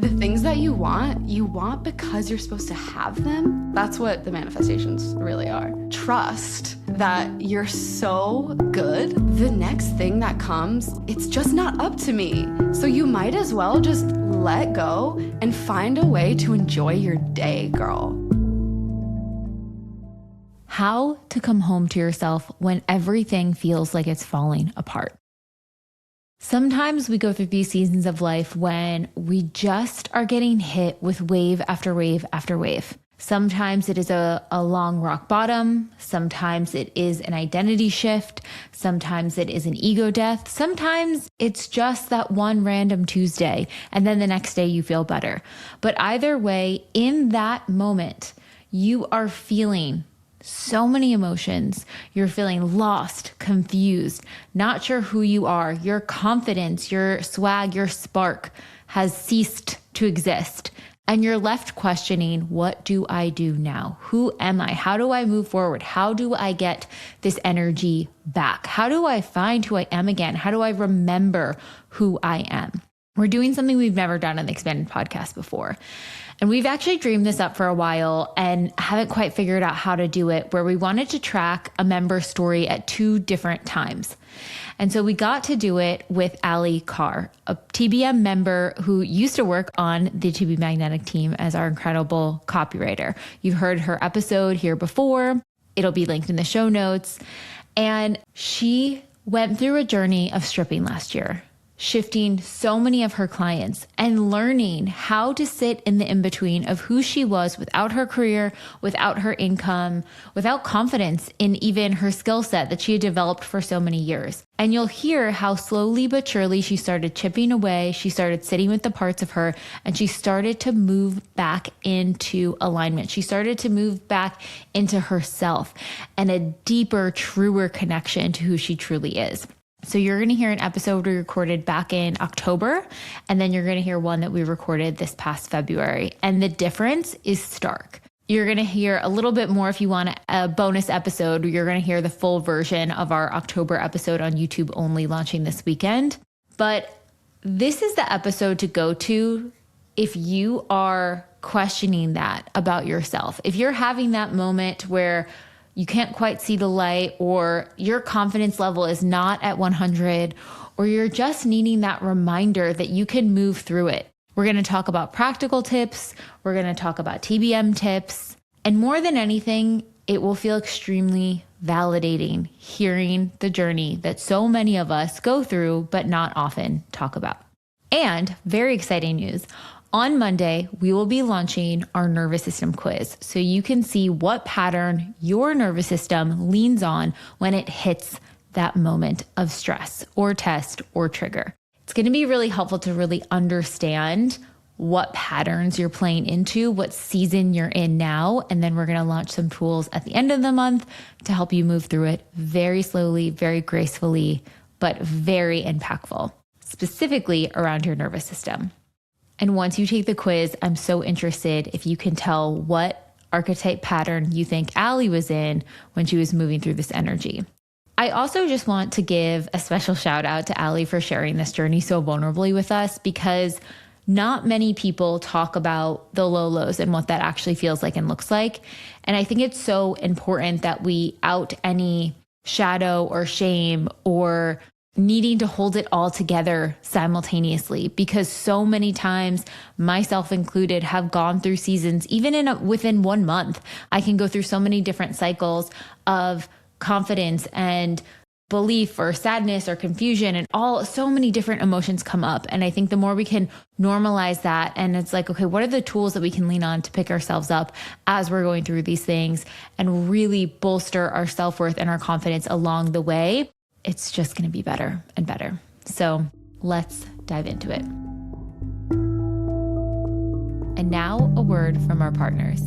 The things that you want because you're supposed to have them. That's what the manifestations really are. Trust that you're so good. The next thing that comes, it's just not up to me. So you might as well just let go and find a way to enjoy your day, girl. How to come home to yourself when everything feels like it's falling apart. Sometimes we go through these seasons of life when we just are getting hit with wave after wave after wave. Sometimes it is a long rock bottom. Sometimes it is an identity shift. Sometimes it is an ego death. Sometimes it's just that one random Tuesday, and then the next day you feel better. But either way, in that moment, you are feeling so many emotions. You're feeling lost, confused, not sure who you are. Your confidence, your swag, your spark has ceased to exist. And you're left questioning, what do I do now? Who am I? How do I move forward? How do I get this energy back? How do I find who I am again? How do I remember who I am? We're doing something we've never done on the Expanded podcast before. And we've actually dreamed this up for a while and haven't quite figured out how to do it, where we wanted to track a member story at 2 different times. And so we got to do it with Allie Carr, a TBM member who used to work on the To Be Magnetic team as our incredible copywriter. You've heard her episode here before. It'll be linked in the show notes. And she went through a journey of stripping last year, shifting so many of her clients and learning how to sit in the in-between of who she was without her career, without her income, without confidence in even her skill set that she had developed for so many years. And you'll hear how slowly but surely she started chipping away. She started sitting with the parts of her and she started to move back into alignment. She started to move back into herself and a deeper, truer connection to who she truly is. So you're going to hear an episode we recorded back in October, and then you're going to hear one that we recorded this past February. And the difference is stark. You're going to hear a little bit more if you want a bonus episode. You're going to hear the full version of our October episode on YouTube only, launching this weekend. But this is the episode to go to if you are questioning that about yourself. If you're having that moment where you can't quite see the light, or your confidence level is not at 100, or you're just needing that reminder that you can move through it. We're going to talk about practical tips. We're going to talk about TBM tips. And more than anything, it will feel extremely validating hearing the journey that so many of us go through, but not often talk about. And very exciting news. On Monday, we will be launching our nervous system quiz so you can see what pattern your nervous system leans on when it hits that moment of stress or test or trigger. It's going to be really helpful to really understand what patterns you're playing into, what season you're in now, and then we're going to launch some tools at the end of the month to help you move through it very slowly, very gracefully, but very impactful, specifically around your nervous system. And once you take the quiz, I'm so interested if you can tell what archetype pattern you think Allie was in when she was moving through this energy. I also just want to give a special shout out to Allie for sharing this journey so vulnerably with us, because not many people talk about the low lows and what that actually feels like and looks like. And I think it's so important that we out any shadow or shame or needing to hold it all together simultaneously, because so many times, myself included, have gone through seasons, even within 1 month. I can go through so many different cycles of confidence and belief or sadness or confusion, and so many different emotions come up. And I think the more we can normalize that, and it's like, okay, what are the tools that we can lean on to pick ourselves up as we're going through these things and really bolster our self-worth and our confidence along the way, it's just going to be better and better. So let's dive into it. And now a word from our partners.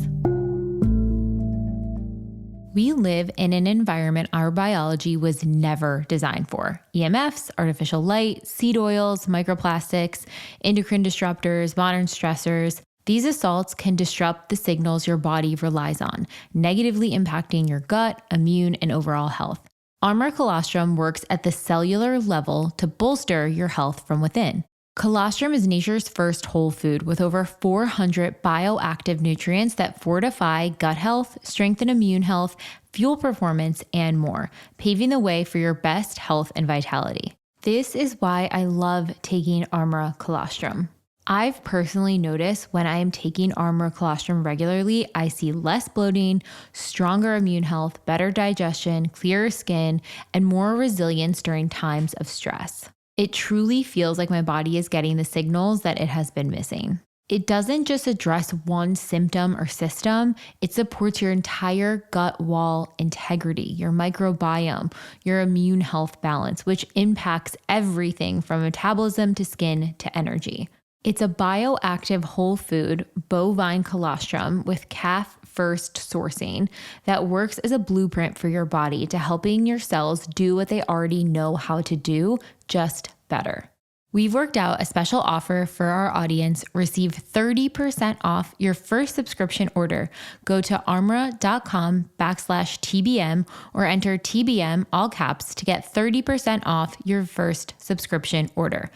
We live in an environment our biology was never designed for. EMFs, artificial light, seed oils, microplastics, endocrine disruptors, modern stressors. These assaults can disrupt the signals your body relies on, negatively impacting your gut, immune, and overall health. Armor Colostrum works at the cellular level to bolster your health from within. Colostrum is nature's first whole food with over 400 bioactive nutrients that fortify gut health, strengthen immune health, fuel performance, and more, paving the way for your best health and vitality. This is why I love taking Armra Colostrum. I've personally noticed when I am taking Armra Colostrum regularly, I see less bloating, stronger immune health, better digestion, clearer skin, and more resilience during times of stress. It truly feels like my body is getting the signals that it has been missing. It doesn't just address one symptom or system, it supports your entire gut wall integrity, your microbiome, your immune health balance, which impacts everything from metabolism to skin to energy. It's a bioactive whole food bovine colostrum with calf first sourcing that works as a blueprint for your body to helping your cells do what they already know how to do, just better. We've worked out a special offer for our audience. Receive 30% off your first subscription order. Go to armra.com/TBM or enter TBM all caps to get 30% off your first subscription order.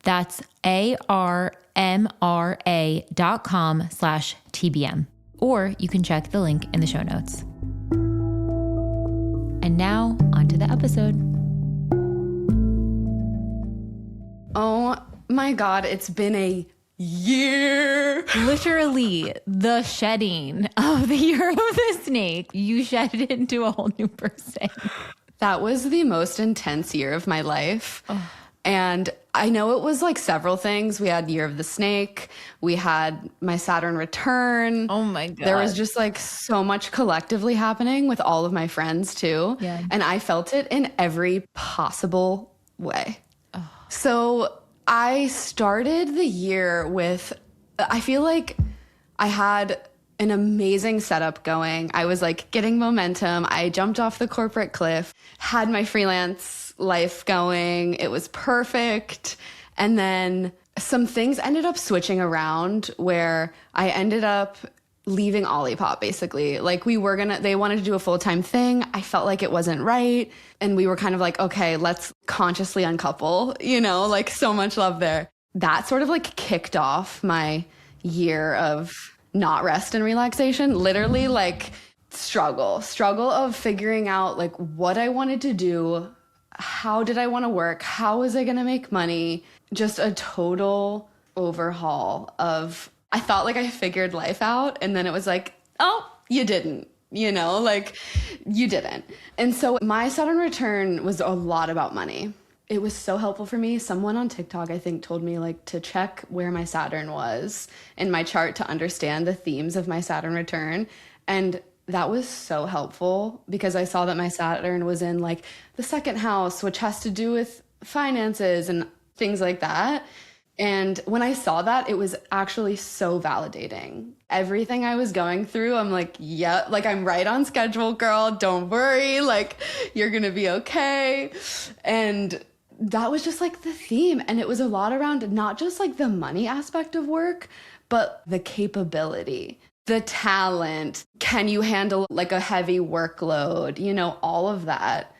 That's armra.com/TBM. Or you can check the link in the show notes. And now onto the episode. Oh my God, it's been a year. Literally the shedding of the year of the snake. You shed it into a whole new person. That was the most intense year of my life. Oh. And I know it was like several things. We had Year of the Snake. We had my Saturn return. Oh my God. There was just like so much collectively happening with all of my friends too. Yeah. And I felt it in every possible way. Oh. So I started the year with, I feel like I had an amazing setup going. I was like getting momentum. I jumped off the corporate cliff, had my freelance life going. It was perfect. And then some things ended up switching around where I ended up leaving Olipop basically. Like they wanted to do a full-time thing. I felt like it wasn't right. And we were kind of like, okay, let's consciously uncouple, like so much love there. That sort of like kicked off my year of not rest and relaxation, literally like struggle of figuring out like what I wanted to do. How did I want to work? How was I going to make money? Just a total overhaul of, I thought like I figured life out. And then it was like, oh, you didn't, like you didn't. And so my Saturn return was a lot about money. It was so helpful for me. Someone on TikTok, I think, told me like to check where my Saturn was in my chart to understand the themes of my Saturn return. And that was so helpful because I saw that my Saturn was in like the second house, which has to do with finances and things like that. And when I saw that, it was actually so validating. Everything I was going through, I'm like, yeah, like I'm right on schedule, girl. Don't worry. Like you're going to be okay. And that was just like the theme. And it was a lot around not just like the money aspect of work, but the capability, the talent. Can you handle like a heavy workload? All of that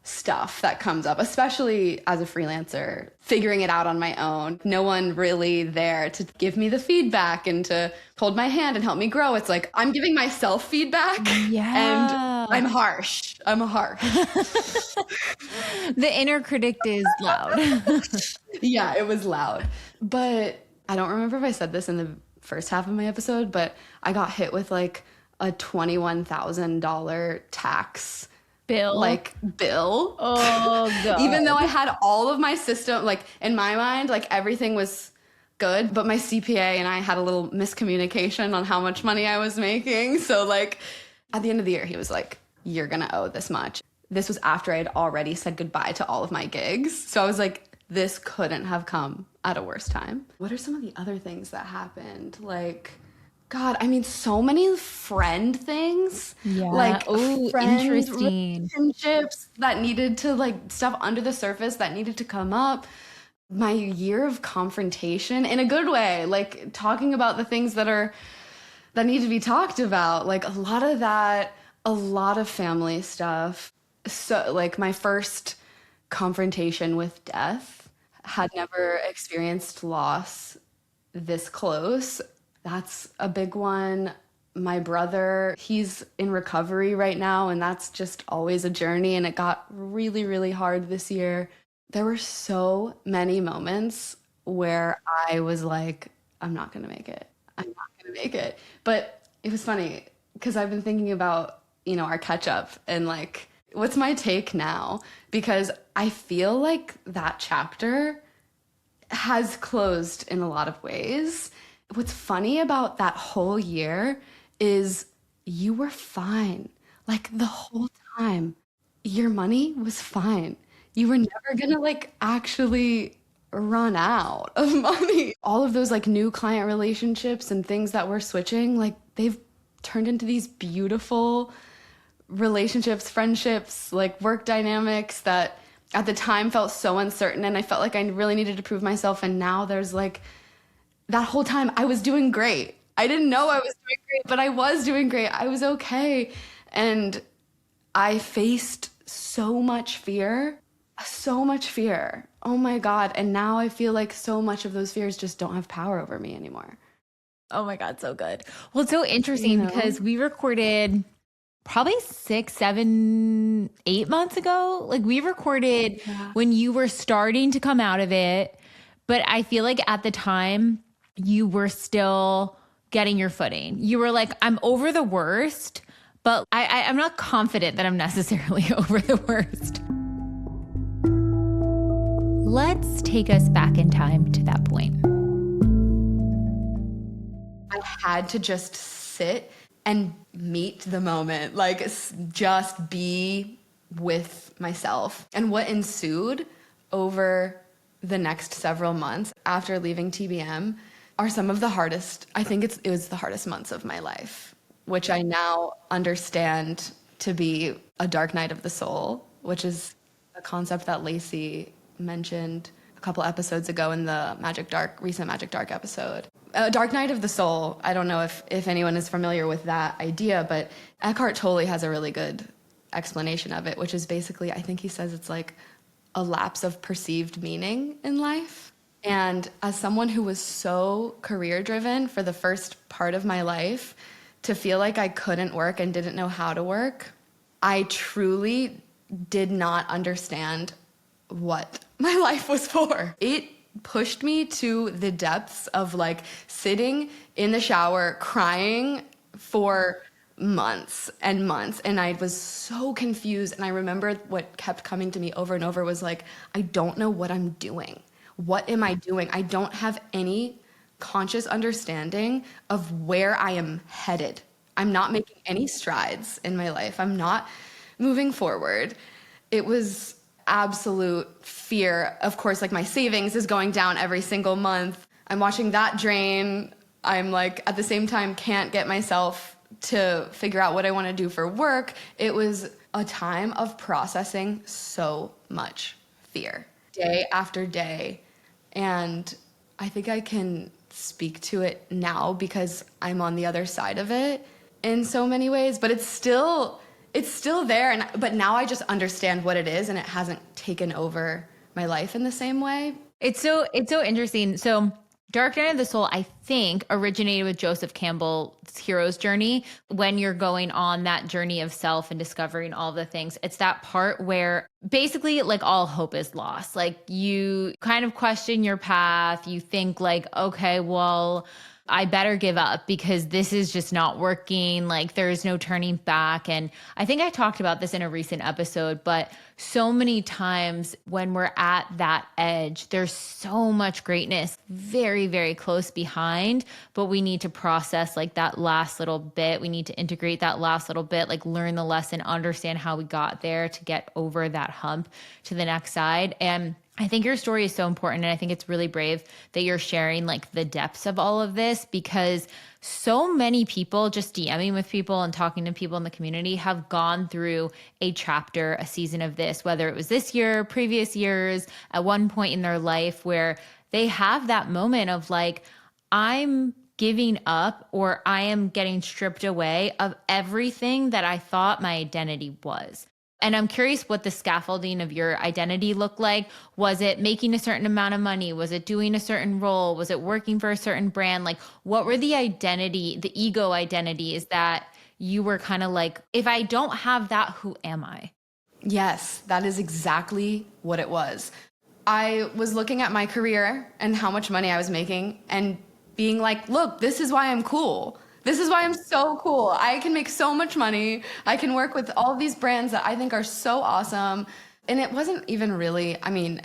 stuff that comes up, especially as a freelancer, figuring it out on my own. No one really there to give me the feedback and to hold my hand and help me grow. It's like I'm giving myself feedback and I'm harsh. The inner critic is loud. Yeah, it was loud. But I don't remember if I said this in the first half of my episode, but I got hit with like a $21,000 tax bill. Oh God. Even though I had all of my system, like in my mind, like everything was good, but my CPA and I had a little miscommunication on how much money I was making. So like at the end of the year, he was like, you're gonna owe this much. This was after I had already said goodbye to all of my gigs. So I was like, this couldn't have come at a worse time. What are some of the other things that happened? Like, God, I mean, so many friend things. Yeah. Like, Interesting. Relationships that needed to, like, stuff under the surface that needed to come up. My year of confrontation in a good way, like talking about the things that need to be talked about. Like a lot of that, a lot of family stuff. So, like, my first confrontation with death had never experienced loss this close. That's a big one. My brother, he's in recovery right now, and that's just always a journey. And it got really, really hard this year. There were so many moments where I was like, I'm not going to make it. I'm not going to make it. But it was funny because I've been thinking about, our catch up and like, what's my take now? Because I feel like that chapter has closed in a lot of ways. What's funny about that whole year is you were fine. Like the whole time, your money was fine. You were never gonna like actually run out of money. All of those like new client relationships and things that we're switching, like they've turned into these beautiful relationships, friendships, like work dynamics that at the time felt so uncertain, and I felt like I really needed to prove myself. And now there's like that whole time I was doing great. I didn't know I was doing great, but I was doing great. I was okay. And I faced so much fear, so much fear. Oh my God. And now I feel like so much of those fears just don't have power over me anymore. Oh my God, so good. Well, it's so interesting because we recorded probably 6, 7, 8 months ago. Like we recorded when you were starting to come out of it. But I feel like at the time you were still getting your footing. You were like, I'm over the worst, but I'm not confident that I'm necessarily over the worst. Let's take us back in time to that point. I had to just sit and meet the moment, like just be with myself. And what ensued over the next several months after leaving TBM are some of the hardest, I think it was the hardest months of my life, which I now understand to be a dark night of the soul, which is a concept that Lacey mentioned a couple episodes ago in the recent Magic Dark episode. Dark Night of the Soul, I don't know if anyone is familiar with that idea, but Eckhart Tolle has a really good explanation of it, which is basically, I think he says it's like a lapse of perceived meaning in life. And as someone who was so career-driven for the first part of my life, to feel like I couldn't work and didn't know how to work, I truly did not understand what my life was for. It pushed me to the depths of like sitting in the shower crying for months and months, and I was so confused. And I remember what kept coming to me over and over was like, I don't know what I'm doing. What am I doing? I don't have any conscious understanding of where I am headed. I'm not making any strides in my life. I'm not moving forward. It was absolute fear. Of course, like my savings is going down every single month. I'm watching that drain. I'm like, at the same time, can't get myself to figure out what I want to do for work. It was a time of processing so much fear, day after day. And I think I can speak to it now because I'm on the other side of it in so many ways, but it's still there. But now I just understand what it is, and it hasn't taken over my life in the same way. It's so interesting. So Dark Night of the Soul, I think, originated with Joseph Campbell's hero's journey. When you're going on that journey of self and discovering all the things, it's that part where basically like all hope is lost. Like you kind of question your path. You think like, okay, well, I better give up because this is just not working. Like there's no turning back. And I think I talked about this in a recent episode, but so many times when we're at that edge, there's so much greatness very, very close behind, but we need to process like that last little bit. We need to integrate that last little bit, like learn the lesson, understand how we got there to get over that hump to the next side. And I think your story is so important. And I think it's really brave that you're sharing like the depths of all of this, because so many people, just DMing with people and talking to people in the community, have gone through a chapter, a season of this, whether it was this year, previous years, at one point in their life where they have that moment of like, I'm giving up, or I am getting stripped away of everything that I thought my identity was. And I'm curious what the scaffolding of your identity looked like. Was it making a certain amount of money? Was it doing a certain role? Was it working for a certain brand? Like, what were the identity, the ego identities that you were kind of like, if I don't have that, who am I? Yes, that is exactly what it was. I was looking at my career and how much money I was making and being like, look, this is why I'm cool. This is why I'm so cool. I can make so much money. I can work with all of these brands that I think are so awesome. And it wasn't even really, I mean,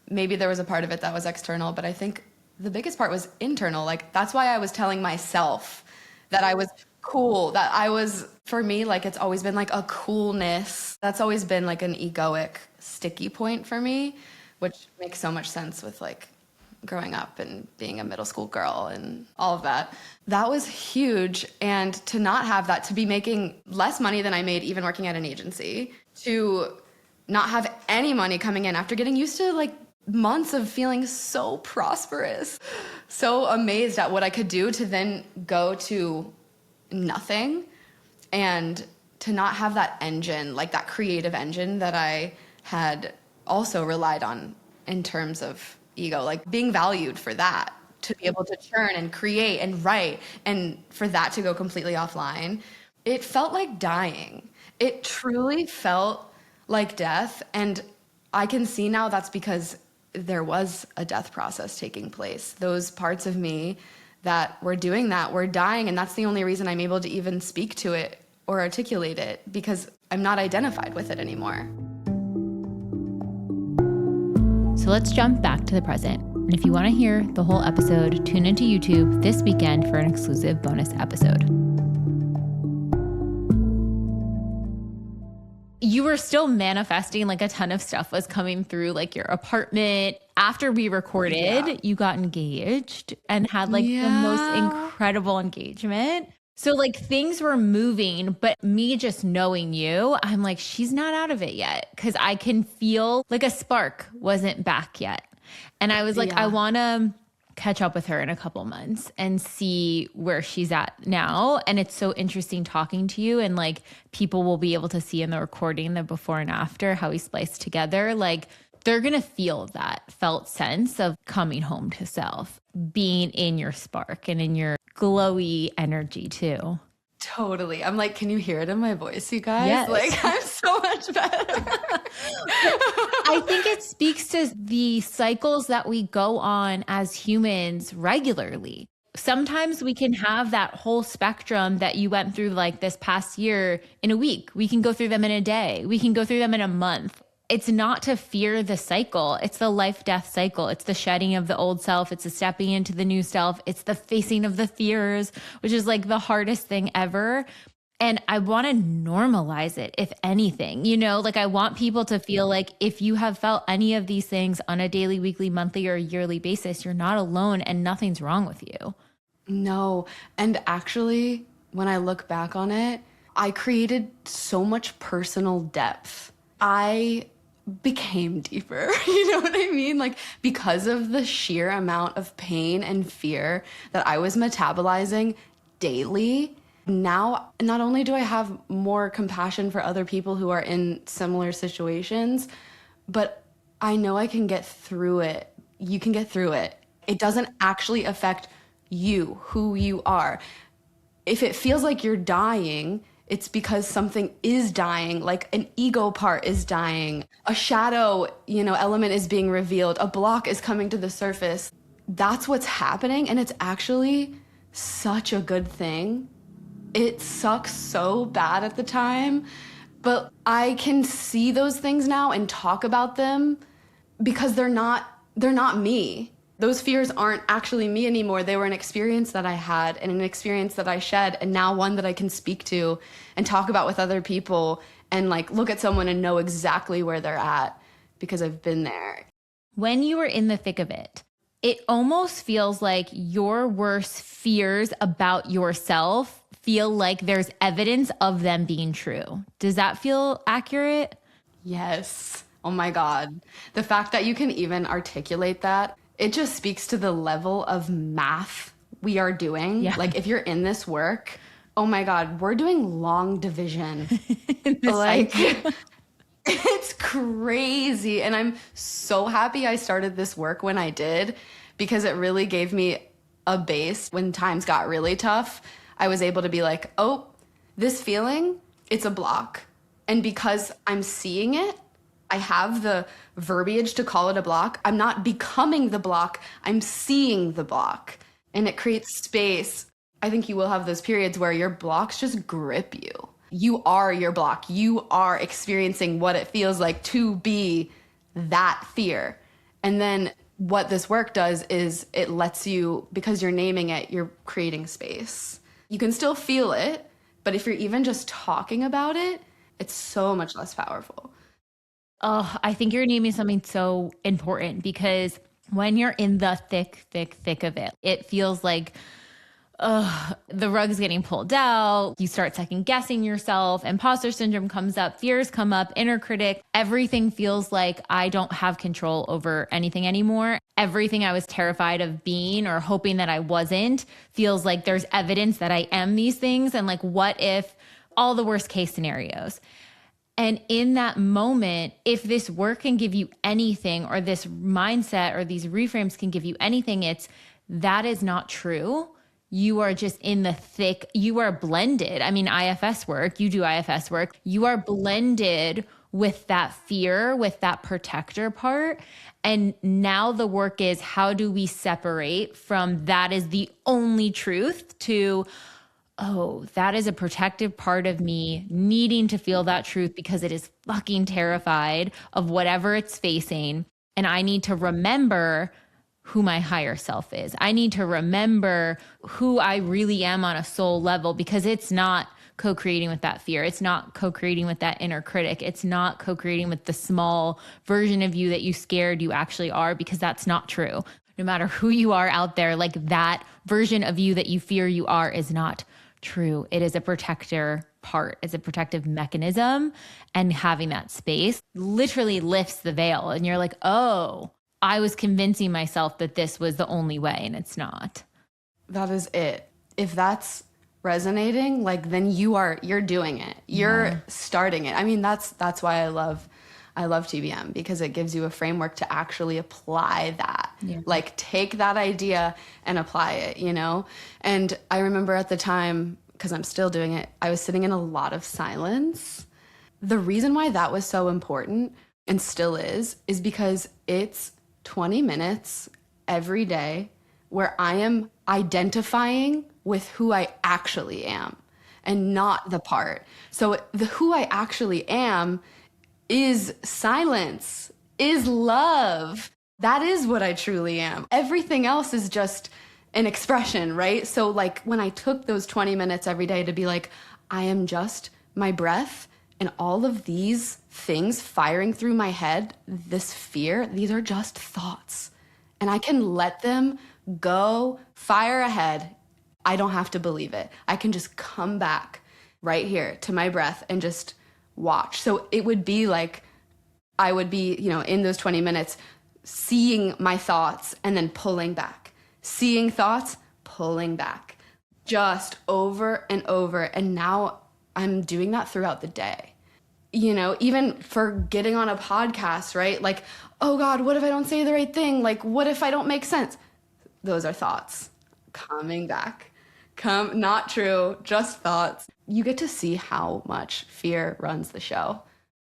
maybe there was a part of it that was external, but I think the biggest part was internal. Like, that's why I was telling myself that I was cool, that I was, for me, like, it's always been like a coolness. That's always been like an egoic sticky point for me, which makes so much sense with like growing up and being a middle school girl and all of that. That was huge. And to not have that, to be making less money than I made even working at an agency, to not have any money coming in after getting used to like months of feeling so prosperous, so amazed at what I could do, to then go to nothing and to not have that engine, like that creative engine that I had also relied on in terms of ego, like being valued for that, to be able to churn and create and write, and for that to go completely offline, it felt like dying. It truly felt like death. And I can see now that's because there was a death process taking place. Those parts of me that were doing that were dying. And that's the only reason I'm able to even speak to it or articulate it, because I'm not identified with it anymore. So let's jump back to the present. And if you want to hear the whole episode, tune into YouTube this weekend for an exclusive bonus episode. You were still manifesting, like a ton of stuff was coming through, like your apartment. After we recorded, you got engaged and had like the most incredible engagement. So like things were moving, but me just knowing you, I'm like, she's not out of it yet, because I can feel like a spark wasn't back yet. And I was like, I want to catch up with her in a couple months and see where she's at now. And it's so interesting talking to you, and like people will be able to see in the recording the before and after how we spliced together. Like they're going to feel that felt sense of coming home to self, being in your spark and in your glowy energy too. Totally. I'm like, can you hear it in my voice, you guys? Yes. Like, I'm so much better. I think it speaks to the cycles that we go on as humans regularly. Sometimes we can have that whole spectrum that you went through like this past year in a week. We can go through them in a day. We can go through them in a month. It's not to fear the cycle. It's the life-death cycle. It's the shedding of the old self. It's the stepping into the new self. It's the facing of the fears, which is like the hardest thing ever. And I want to normalize it, if anything, you know, like I want people to feel like if you have felt any of these things on a daily, weekly, monthly, or yearly basis, you're not alone and nothing's wrong with you. No. And actually, when I look back on it, I created so much personal depth. I became deeper. You know what I mean? Like, because of the sheer amount of pain and fear that I was metabolizing daily, now not only do I have more compassion for other people who are in similar situations, but I know I can get through it. You can get through it. It doesn't actually affect you, who you are. If it feels like you're dying, it's because something is dying, like an ego part is dying, a shadow, element is being revealed, a block is coming to the surface. That's what's happening, and it's actually such a good thing. It sucks so bad at the time, but I can see those things now and talk about them because they're not me. Those fears aren't actually me anymore. They were an experience that I had and an experience that I shed, and now one that I can speak to and talk about with other people and like look at someone and know exactly where they're at because I've been there. When you were in the thick of it, it almost feels like your worst fears about yourself feel like there's evidence of them being true. Does that feel accurate? Yes. Oh my God. The fact that you can even articulate that, it just speaks to the level of math we are doing. Yeah. Like if you're in this work, oh my God, we're doing long division. Like It's crazy. And I'm so happy I started this work when I did, because it really gave me a base when times got really tough. I was able to be like, oh, this feeling, it's a block. And because I'm seeing it, I have the verbiage to call it a block. I'm not becoming the block, I'm seeing the block. And it creates space. I think you will have those periods where your blocks just grip you. You are your block. You are experiencing what it feels like to be that fear. And then what this work does is it lets you, because you're naming it, you're creating space. You can still feel it, but if you're even just talking about it, it's so much less powerful. Oh, I think you're naming something so important, because when you're in the thick of it, it feels like the rug's getting pulled out. You start second guessing yourself. Imposter syndrome comes up. Fears come up. Inner critic. Everything feels like I don't have control over anything anymore. Everything I was terrified of being or hoping that I wasn't feels like there's evidence that I am these things. And like, what if all the worst case scenarios? And in that moment, if this work can give you anything, or this mindset or these reframes can give you anything, it's that is not true. You are just in the thick, you are blended. I mean, IFS work, you do IFS work, you are blended with that fear, with that protector part. And now the work is, how do we separate from that is the only truth to, oh, that is a protective part of me needing to feel that truth because it is fucking terrified of whatever it's facing. And I need to remember who my higher self is. I need to remember who I really am on a soul level, because it's not co-creating with that fear. It's not co-creating with that inner critic. It's not co-creating with the small version of you that you scared you actually are, because that's not true. No matter who you are out there, like that version of you that you fear you are is not true. It is a protector part. It's a protective mechanism. And having that space literally lifts the veil. And you're like, oh, I was convincing myself that this was the only way, and it's not. That is it. If that's resonating, like, then you're doing it. You're starting it. I mean, that's why I love TBM, because it gives you a framework to actually apply that. Yeah. Like, take that idea and apply it, you know? And I remember at the time, because I'm still doing it, I was sitting in a lot of silence. The reason why that was so important, and still is because it's 20 minutes every day where I am identifying with who I actually am and not the part. So the who I actually am is silence, is love. That is what I truly am. Everything else is just an expression, right? So like when I took those 20 minutes every day to be like, I am just my breath and all of these things firing through my head, this fear, these are just thoughts. And I can let them go fire ahead. I don't have to believe it. I can just come back right here to my breath and just watch. So it would be like, I would be, in those 20 minutes, seeing my thoughts and then pulling back. Seeing thoughts, pulling back. Just over and over. And now I'm doing that throughout the day. Even for getting on a podcast, right? Like, oh God, what if I don't say the right thing? Like, what if I don't make sense? Those are thoughts coming back. Not true, just thoughts. You get to see how much fear runs the show.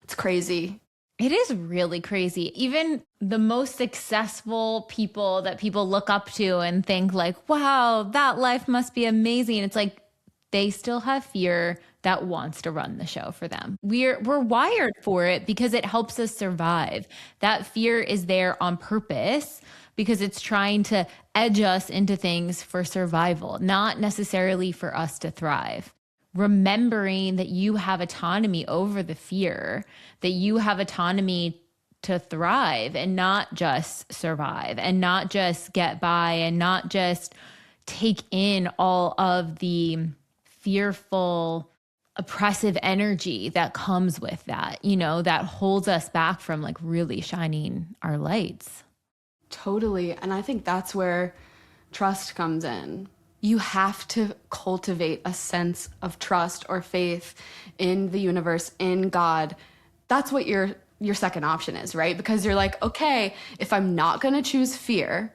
It's crazy. It is really crazy. Even the most successful people that people look up to and think like, wow, that life must be amazing. It's like, they still have fear that wants to run the show for them. We're wired for it because it helps us survive. That fear is there on purpose because it's trying to edge us into things for survival, not necessarily for us to thrive. Remembering that you have autonomy over the fear, that you have autonomy to thrive and not just survive and not just get by and not just take in all of the fearful, oppressive energy that comes with that, that holds us back from like really shining our lights. Totally. And I think that's where trust comes in. You have to cultivate a sense of trust or faith in the universe, in God, That's what your second option is, right? Because you're like, okay, if I'm not going to choose fear,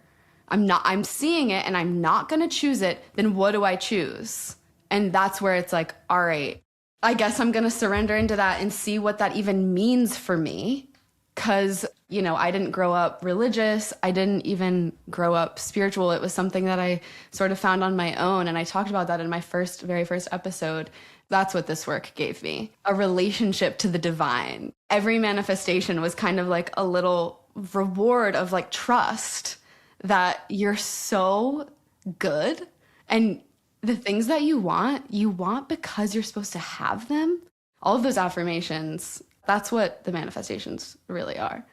I'm seeing it and I'm not going to choose it, then what do I choose? And that's where it's like, all right, I guess I'm going to surrender into that and see what that even means for me. Because, I didn't grow up religious. I didn't even grow up spiritual. It was something that I sort of found on my own. And I talked about that in my very first episode. That's what this work gave me, a relationship to the divine. Every manifestation was kind of like a little reward of like trust that you're so good. And the things that you want because you're supposed to have them. All of those affirmations, that's what the manifestations really are.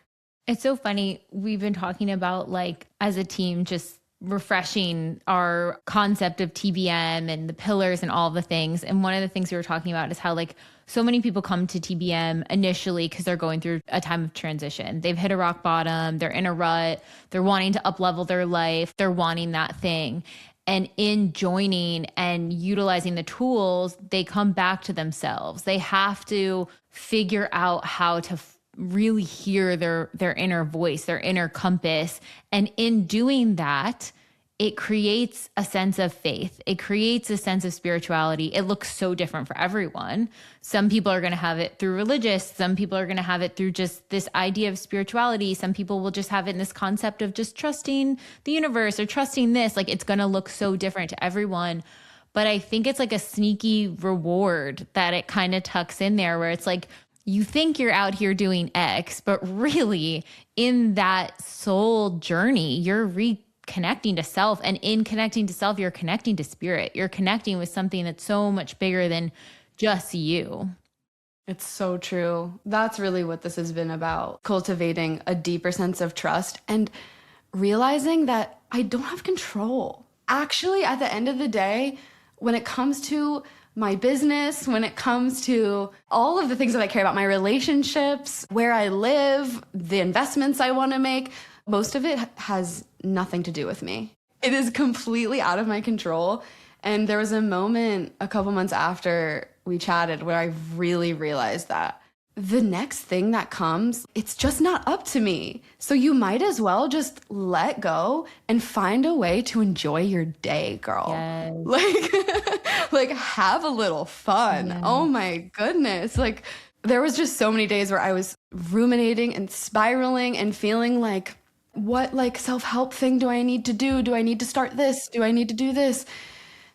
It's so funny. We've been talking about, like, as a team, just refreshing our concept of TBM and the pillars and all the things. And one of the things we were talking about is how, like, so many people come to TBM initially because they're going through a time of transition. They've hit a rock bottom. They're in a rut. They're wanting to up-level their life. They're wanting that thing. And in joining and utilizing the tools, they come back to themselves. They have to figure out how to really hear their inner voice, their inner compass. And in doing that, it creates a sense of faith. It creates a sense of spirituality. It looks so different for everyone. Some people are going to have it through religious. Some people are going to have it through just this idea of spirituality. Some people will just have it in this concept of just trusting the universe or trusting this. Like, it's going to look so different to everyone. But I think it's like a sneaky reward that it kind of tucks in there, where it's like, you think you're out here doing X, but really in that soul journey, you're reconnecting to self. And in connecting to self, you're connecting to spirit. You're connecting with something that's so much bigger than just you. It's so true. That's really what this has been about, cultivating a deeper sense of trust and realizing that I don't have control. Actually, at the end of the day, when it comes to my business, when it comes to all of the things that I care about, my relationships, where I live, the investments I want to make, most of it has nothing to do with me. It is completely out of my control. And there was a moment a couple months after we chatted where I really realized that the next thing that comes, it's just not up to me. So you might as well just let go and find a way to enjoy your day, girl. Yes. Like have a little fun. Yes. Oh my goodness. Like, there was just so many days where I was ruminating and spiraling and feeling like, what like self-help thing do I need to do? Do I need to start this? Do I need to do this?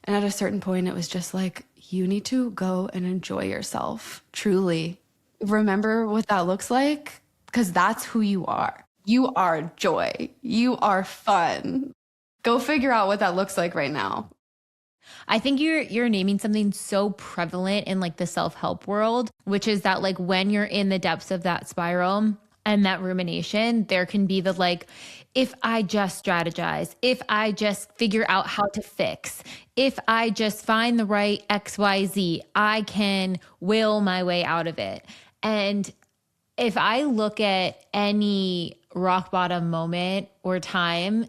And at a certain point, it was just like, you need to go and enjoy yourself. Truly. Remember what that looks like, because that's who you are. You are joy. You are fun. Go figure out what that looks like right now. I think you're naming something so prevalent in like the self-help world, which is that like when you're in the depths of that spiral and that rumination, there can be the like, if I just strategize, if I just figure out how to fix, if I just find the right XYZ, I can will my way out of it. And if I look at any rock bottom moment or time,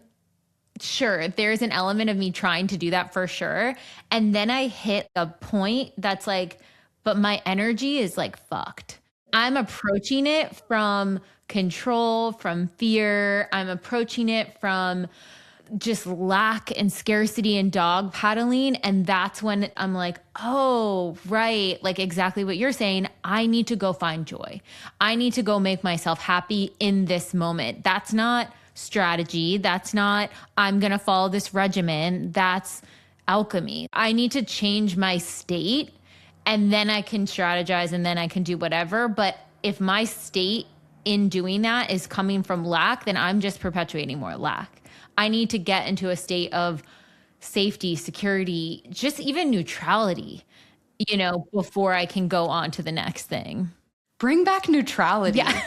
sure, there's an element of me trying to do that for sure. And then I hit a point that's like, but my energy is like fucked. I'm approaching it from control, from fear. I'm approaching it from just lack and scarcity and dog paddling. And that's when I'm like, oh, right. Like exactly what you're saying. I need to go find joy. I need to go make myself happy in this moment. That's not strategy. That's not, I'm going to follow this regimen. That's alchemy. I need to change my state and then I can strategize and then I can do whatever. But if my state in doing that is coming from lack, then I'm just perpetuating more lack. I need to get into a state of safety, security, just even neutrality, before I can go on to the next thing. Bring back neutrality. Yeah.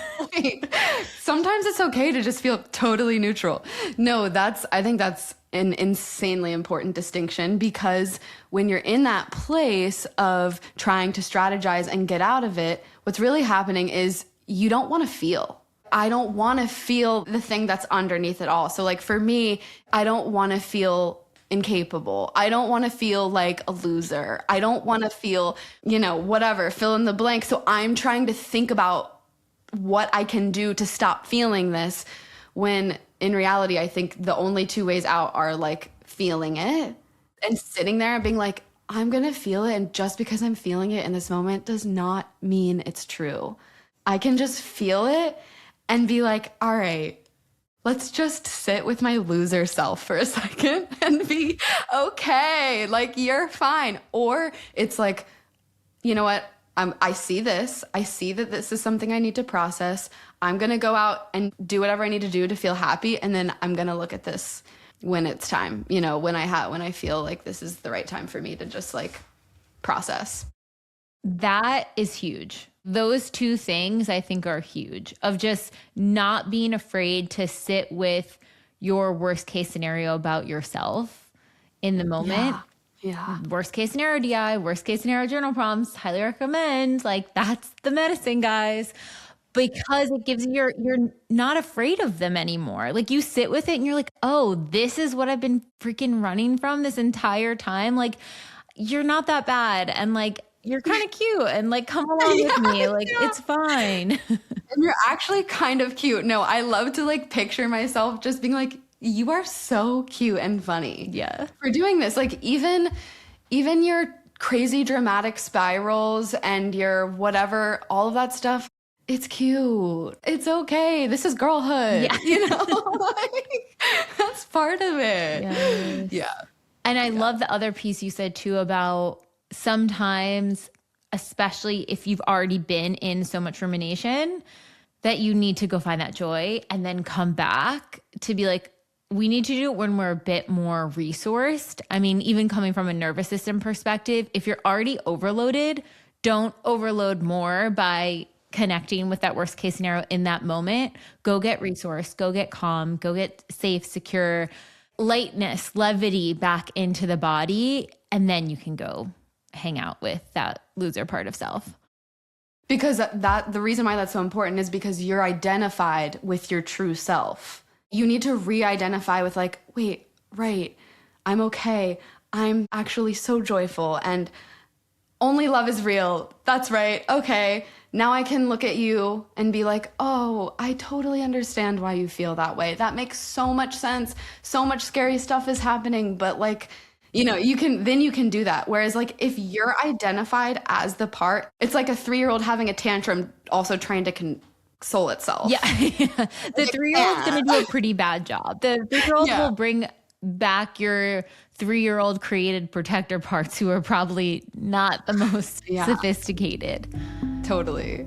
Sometimes it's okay to just feel totally neutral. No, I think that's an insanely important distinction, because when you're in that place of trying to strategize and get out of it, what's really happening is you don't want to feel. I don't want to feel the thing that's underneath it all. So like for me, I don't want to feel incapable. I don't want to feel like a loser. I don't want to feel, whatever, fill in the blank. So I'm trying to think about what I can do to stop feeling this, when in reality, I think the only two ways out are like feeling it and sitting there and being like, I'm going to feel it. And just because I'm feeling it in this moment does not mean it's true. I can just feel it and be like, all right, let's just sit with my loser self for a second and be okay. Like, you're fine. Or it's like, you know what? I see this. I see that this is something I need to process. I'm going to go out and do whatever I need to do to feel happy. And then I'm going to look at this when it's time, you know, when I feel like this is the right time for me to just like process. That is huge. Those two things I think are huge, of just not being afraid to sit with your worst case scenario about yourself in the moment. Yeah. Worst case scenario DI, worst case scenario journal prompts, highly recommend. Like, that's the medicine, guys. Because it gives you, you're not afraid of them anymore. Like, you sit with it and you're like, oh, this is what I've been freaking running from this entire time. Like, you're not that bad. And like, you're kind of cute, and like, come along with me. Like, it's fine. And you're actually kind of cute. No, I love to like picture myself just being like, you are so cute and funny. Yeah. For doing this. Like, even your crazy dramatic spirals and your whatever, all of that stuff, it's cute. It's okay. This is girlhood. Yeah. You know, like, that's part of it. Yes. Yeah. And I love the other piece you said too about sometimes, especially if you've already been in so much rumination, that you need to go find that joy and then come back to be like, we need to do it when we're a bit more resourced. I mean, even coming from a nervous system perspective, if you're already overloaded, don't overload more by connecting with that worst case scenario in that moment. Go get resourced, go get calm, go get safe, secure, lightness, levity back into the body. And then you can go hang out with that loser part of self. Because the reason why that's so important is because you're identified with your true self. You need to re-identify with like, wait, right, I'm okay. I'm actually so joyful and only love is real. That's right. Okay. Now I can look at you and be like, oh, I totally understand why you feel that way. That makes so much sense. So much scary stuff is happening. But like, you know, you can do that. Whereas like, if you're identified as the part, it's like a 3-year-old having a tantrum, also trying to console itself. Yeah. The 3-year-old's going to do a pretty bad job. The 3-year-old will bring back your 3-year-old created protector parts who are probably not the most sophisticated. Totally.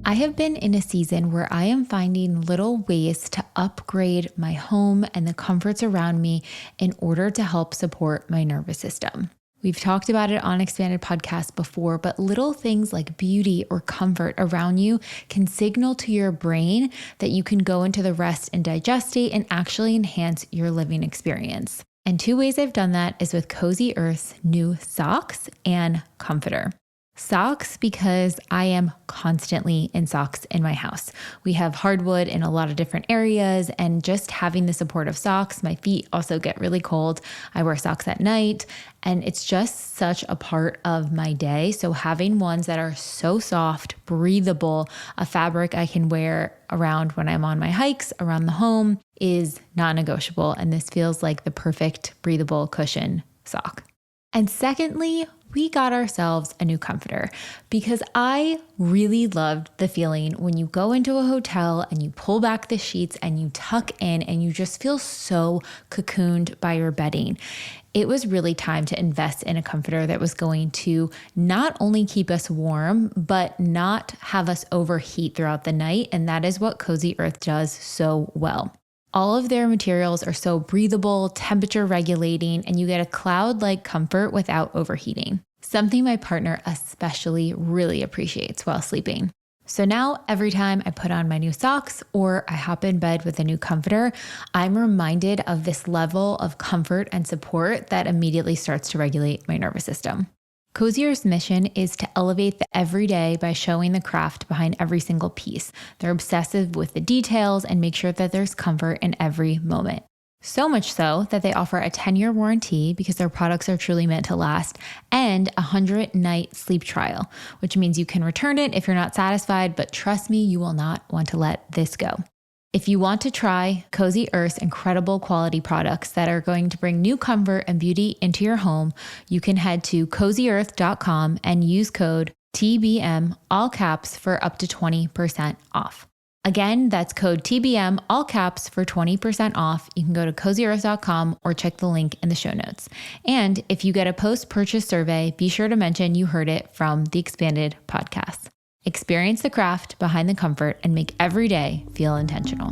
I have been in a season where I am finding little ways to upgrade my home and the comforts around me in order to help support my nervous system. We've talked about it on Expanded Podcasts before, but little things like beauty or comfort around you can signal to your brain that you can go into the rest and digest state and actually enhance your living experience. And 2 ways I've done that is with Cozy Earth's new socks and comforter. Socks, because I am constantly in socks in my house. We have hardwood in a lot of different areas, and just having the support of socks, my feet also get really cold. I wear socks at night, and it's just such a part of my day. So having ones that are so soft, breathable, a fabric I can wear around when I'm on my hikes around the home is non-negotiable. And this feels like the perfect breathable cushion sock. And secondly, we got ourselves a new comforter because I really loved the feeling when you go into a hotel and you pull back the sheets and you tuck in and you just feel so cocooned by your bedding. It was really time to invest in a comforter that was going to not only keep us warm, but not have us overheat throughout the night. And that is what Cozy Earth does so well. All of their materials are so breathable, temperature regulating, and you get a cloud-like comfort without overheating. Something my partner especially really appreciates while sleeping. So now every time I put on my new socks or I hop in bed with a new comforter, I'm reminded of this level of comfort and support that immediately starts to regulate my nervous system. Cozy Earth's mission is to elevate the everyday by showing the craft behind every single piece. They're obsessive with the details and make sure that there's comfort in every moment. So much so that they offer a 10-year warranty because their products are truly meant to last, and a 100-night sleep trial, which means you can return it if you're not satisfied, but trust me, you will not want to let this go. If you want to try Cozy Earth's incredible quality products that are going to bring new comfort and beauty into your home, you can head to cozyearth.com and use code TBM, all caps, for up to 20% off. Again, that's code TBM, all caps, for 20% off. You can go to cozyearth.com or check the link in the show notes. And if you get a post-purchase survey, be sure to mention you heard it from the Expanded podcast. Experience the craft behind the comfort and make every day feel intentional.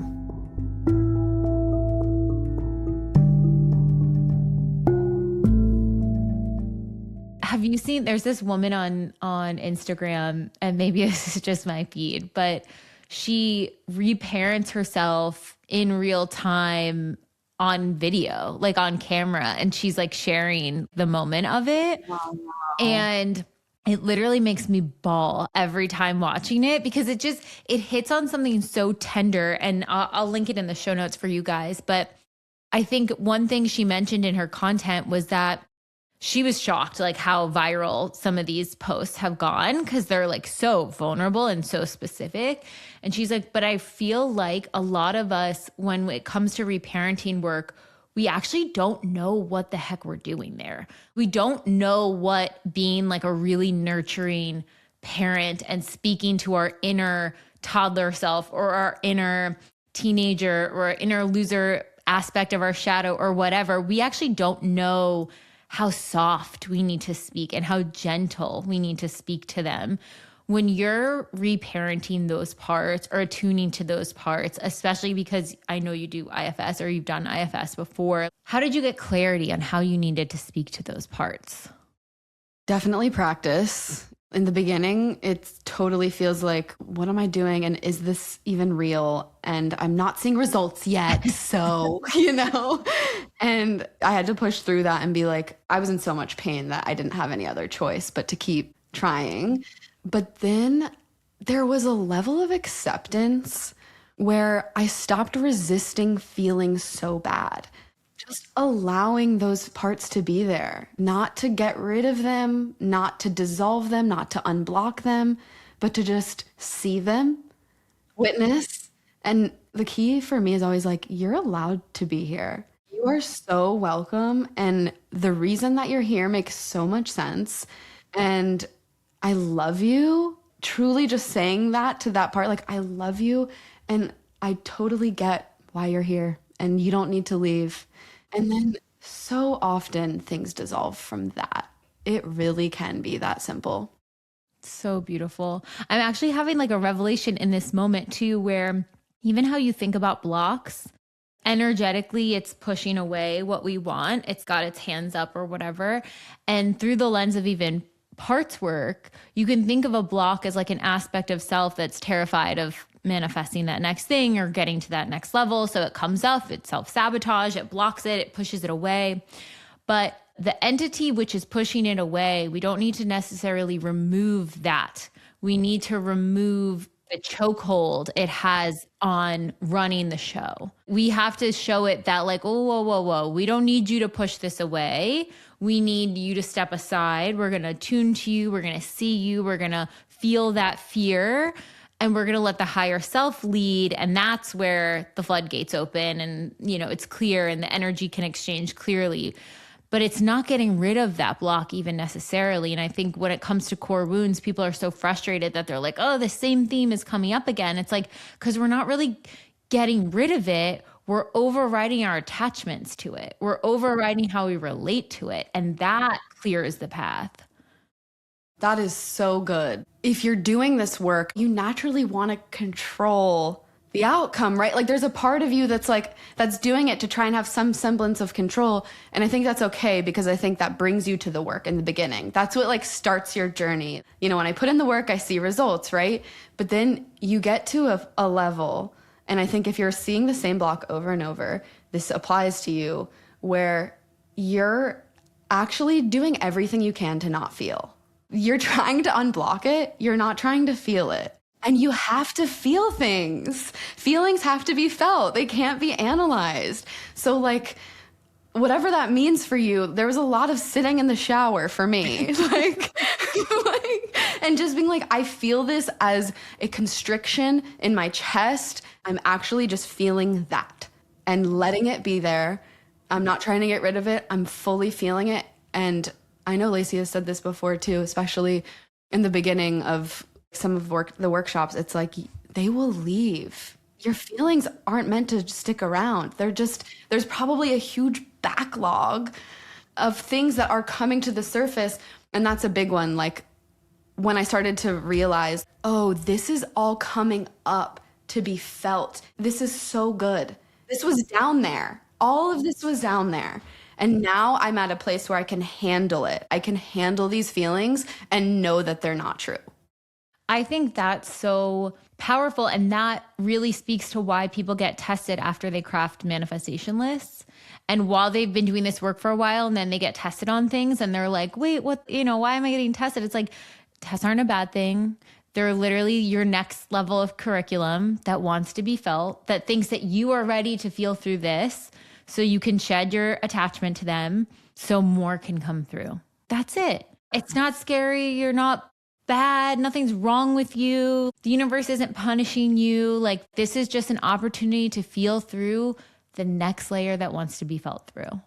Have you seen, there's this woman on Instagram, and maybe this is just my feed, but she reparents herself in real time on video, like on camera, and she's like sharing the moment of it. Wow. And it literally makes me bawl every time watching it because it hits on something so tender, and I'll link it in the show notes for you guys. But I think one thing she mentioned in her content was that she was shocked like how viral some of these posts have gone because they're like so vulnerable and so specific. And she's like, but I feel like a lot of us, when it comes to reparenting work, we actually don't know what the heck we're doing there. We don't know what being like a really nurturing parent and speaking to our inner toddler self or our inner teenager or our inner loser aspect of our shadow or whatever. We actually don't know how soft we need to speak and how gentle we need to speak to them. When you're reparenting those parts or attuning to those parts, especially because I know you do IFS or you've done IFS before, how did you get clarity on how you needed to speak to those parts? Definitely practice. In the beginning, it totally feels like, what am I doing? And is this even real? And I'm not seeing results yet. So, and I had to push through that and be like, I was in so much pain that I didn't have any other choice but to keep trying. But then there was a level of acceptance where I stopped resisting feeling so bad. Just allowing those parts to be there, not to get rid of them, not to dissolve them, not to unblock them, but to just see them, witness. And the key for me is always like, you're allowed to be here. You are so welcome. And the reason that you're here makes so much sense. And I love you. Truly just saying that to that part, like, I love you. And I totally get why you're here and you don't need to leave. And then so often things dissolve from that. It really can be that simple. So beautiful. I'm actually having like a revelation in this moment too, where even how you think about blocks, energetically, it's pushing away what we want. It's got its hands up or whatever. And through the lens of even parts work, you can think of a block as like an aspect of self that's terrified of manifesting that next thing or getting to that next level. So it comes up, it self-sabotage, it blocks it, it pushes it away. But the entity which is pushing it away, we don't need to necessarily remove that. We need to remove the chokehold it has on running the show. We have to show it that like, oh, whoa. We don't need you to push this away. We need you to step aside. We're going to tune to you. We're going to see you. We're going to feel that fear. And we're going to let the higher self lead. And that's where the floodgates open and, it's clear and the energy can exchange clearly. But it's not getting rid of that block even necessarily. And I think when it comes to core wounds, people are so frustrated that they're like, oh, the same theme is coming up again. It's like, because we're not really getting rid of it. We're overriding our attachments to it. We're overriding how we relate to it. And that clears the path. That is so good. If you're doing this work, you naturally want to control the outcome, right? Like there's a part of you that's doing it to try and have some semblance of control. And I think that's okay because I think that brings you to the work in the beginning. That's what like starts your journey. When I put in the work, I see results, right? But then you get to a level. And I think if you're seeing the same block over and over, this applies to you where you're actually doing everything you can to not feel. You're trying to unblock it. You're not trying to feel it. And you have to feel things. Feelings have to be felt. They can't be analyzed. So like, whatever that means for you, there was a lot of sitting in the shower for me. And just being like, I feel this as a constriction in my chest. I'm actually just feeling that and letting it be there. I'm not trying to get rid of it. I'm fully feeling it. And I know Lacey has said this before too, especially in the beginning of some of the workshops. It's like, they will leave. Your feelings aren't meant to stick around. There's probably a huge backlog of things that are coming to the surface. And that's a big one. Like when I started to realize, oh, this is all coming up to be felt. This is so good. This was down there. All of this was down there. And now I'm at a place where I can handle it. I can handle these feelings and know that they're not true. I think that's so powerful. And that really speaks to why people get tested after they craft manifestation lists. And while they've been doing this work for a while, and then they get tested on things and they're like, wait, what, why am I getting tested? It's like, tests aren't a bad thing. They're literally your next level of curriculum that wants to be felt, that thinks that you are ready to feel through this so you can shed your attachment to them so more can come through. That's it. It's not scary. You're not bad. Nothing's wrong with you. The universe isn't punishing you. Like, this is just an opportunity to feel through the next layer that wants to be felt through.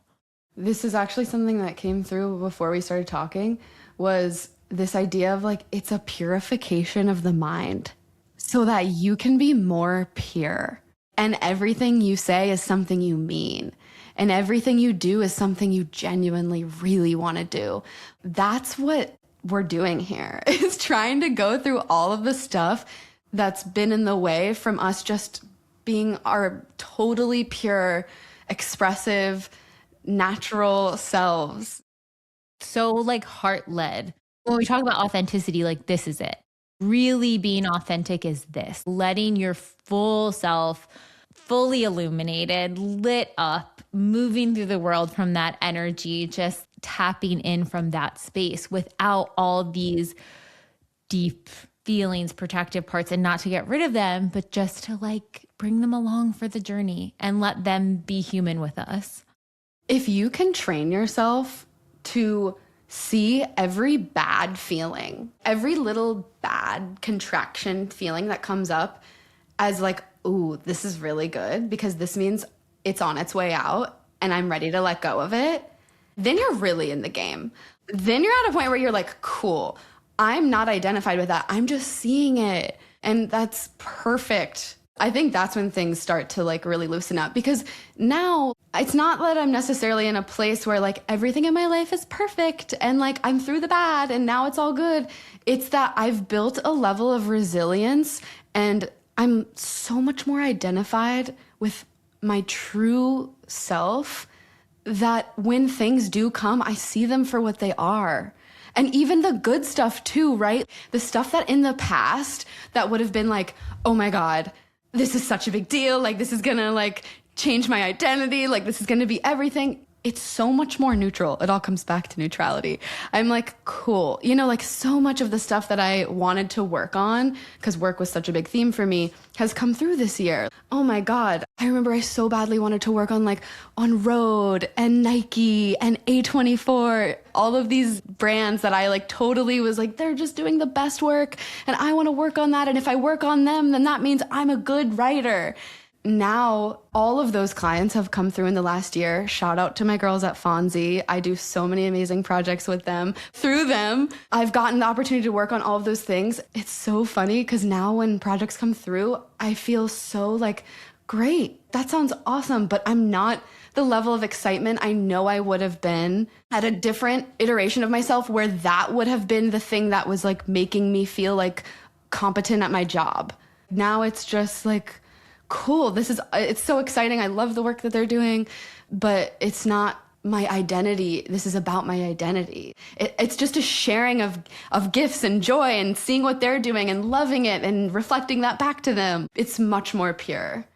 This is actually something that came through before we started talking, was this idea of like, it's a purification of the mind so that you can be more pure. And everything you say is something you mean. And everything you do is something you genuinely really want to do. That's what we're doing here, is trying to go through all of the stuff that's been in the way from us just being our totally pure, expressive, natural selves. So like heart-led. When we talk about authenticity, like this is it. Really being authentic is this. Letting your full self, fully illuminated, lit up, moving through the world from that energy, just tapping in from that space without all these deep feelings, protective parts, and not to get rid of them, but just to like bring them along for the journey and let them be human with us. If you can train yourself to see every bad feeling, every little bad contraction feeling that comes up as like, ooh, this is really good because this means it's on its way out and I'm ready to let go of it, then you're really in the game. Then you're at a point where you're like, cool, I'm not identified with that. I'm just seeing it. And that's perfect. I think that's when things start to like really loosen up, because now it's not that I'm necessarily in a place where like everything in my life is perfect and like I'm through the bad and now it's all good. It's that I've built a level of resilience and I'm so much more identified with my true self that when things do come, I see them for what they are. And even the good stuff too, right? The stuff that in the past that would have been like, oh my God, this is such a big deal. Like, this is gonna like change my identity. Like, this is gonna be everything. It's so much more neutral. It all comes back to neutrality. I'm like, cool. Like so much of the stuff that I wanted to work on, because work was such a big theme for me, has come through this year. Oh my God. I remember I so badly wanted to work on like On Road and Nike and A24, all of these brands that I like totally was like, they're just doing the best work and I want to work on that. And if I work on them, then that means I'm a good writer. Now, all of those clients have come through in the last year. Shout out to my girls at Fonzie. I do so many amazing projects with them. Through them, I've gotten the opportunity to work on all of those things. It's so funny because now when projects come through, I feel so like, great, that sounds awesome. But I'm not the level of excitement I know I would have been at a different iteration of myself where that would have been the thing that was like making me feel like competent at my job. Now it's just like, cool, it's so exciting. I love the work that they're doing, but it's not my identity. This is about my identity. It's just a sharing of gifts and joy and seeing what they're doing and loving it and reflecting that back to them. It's much more pure.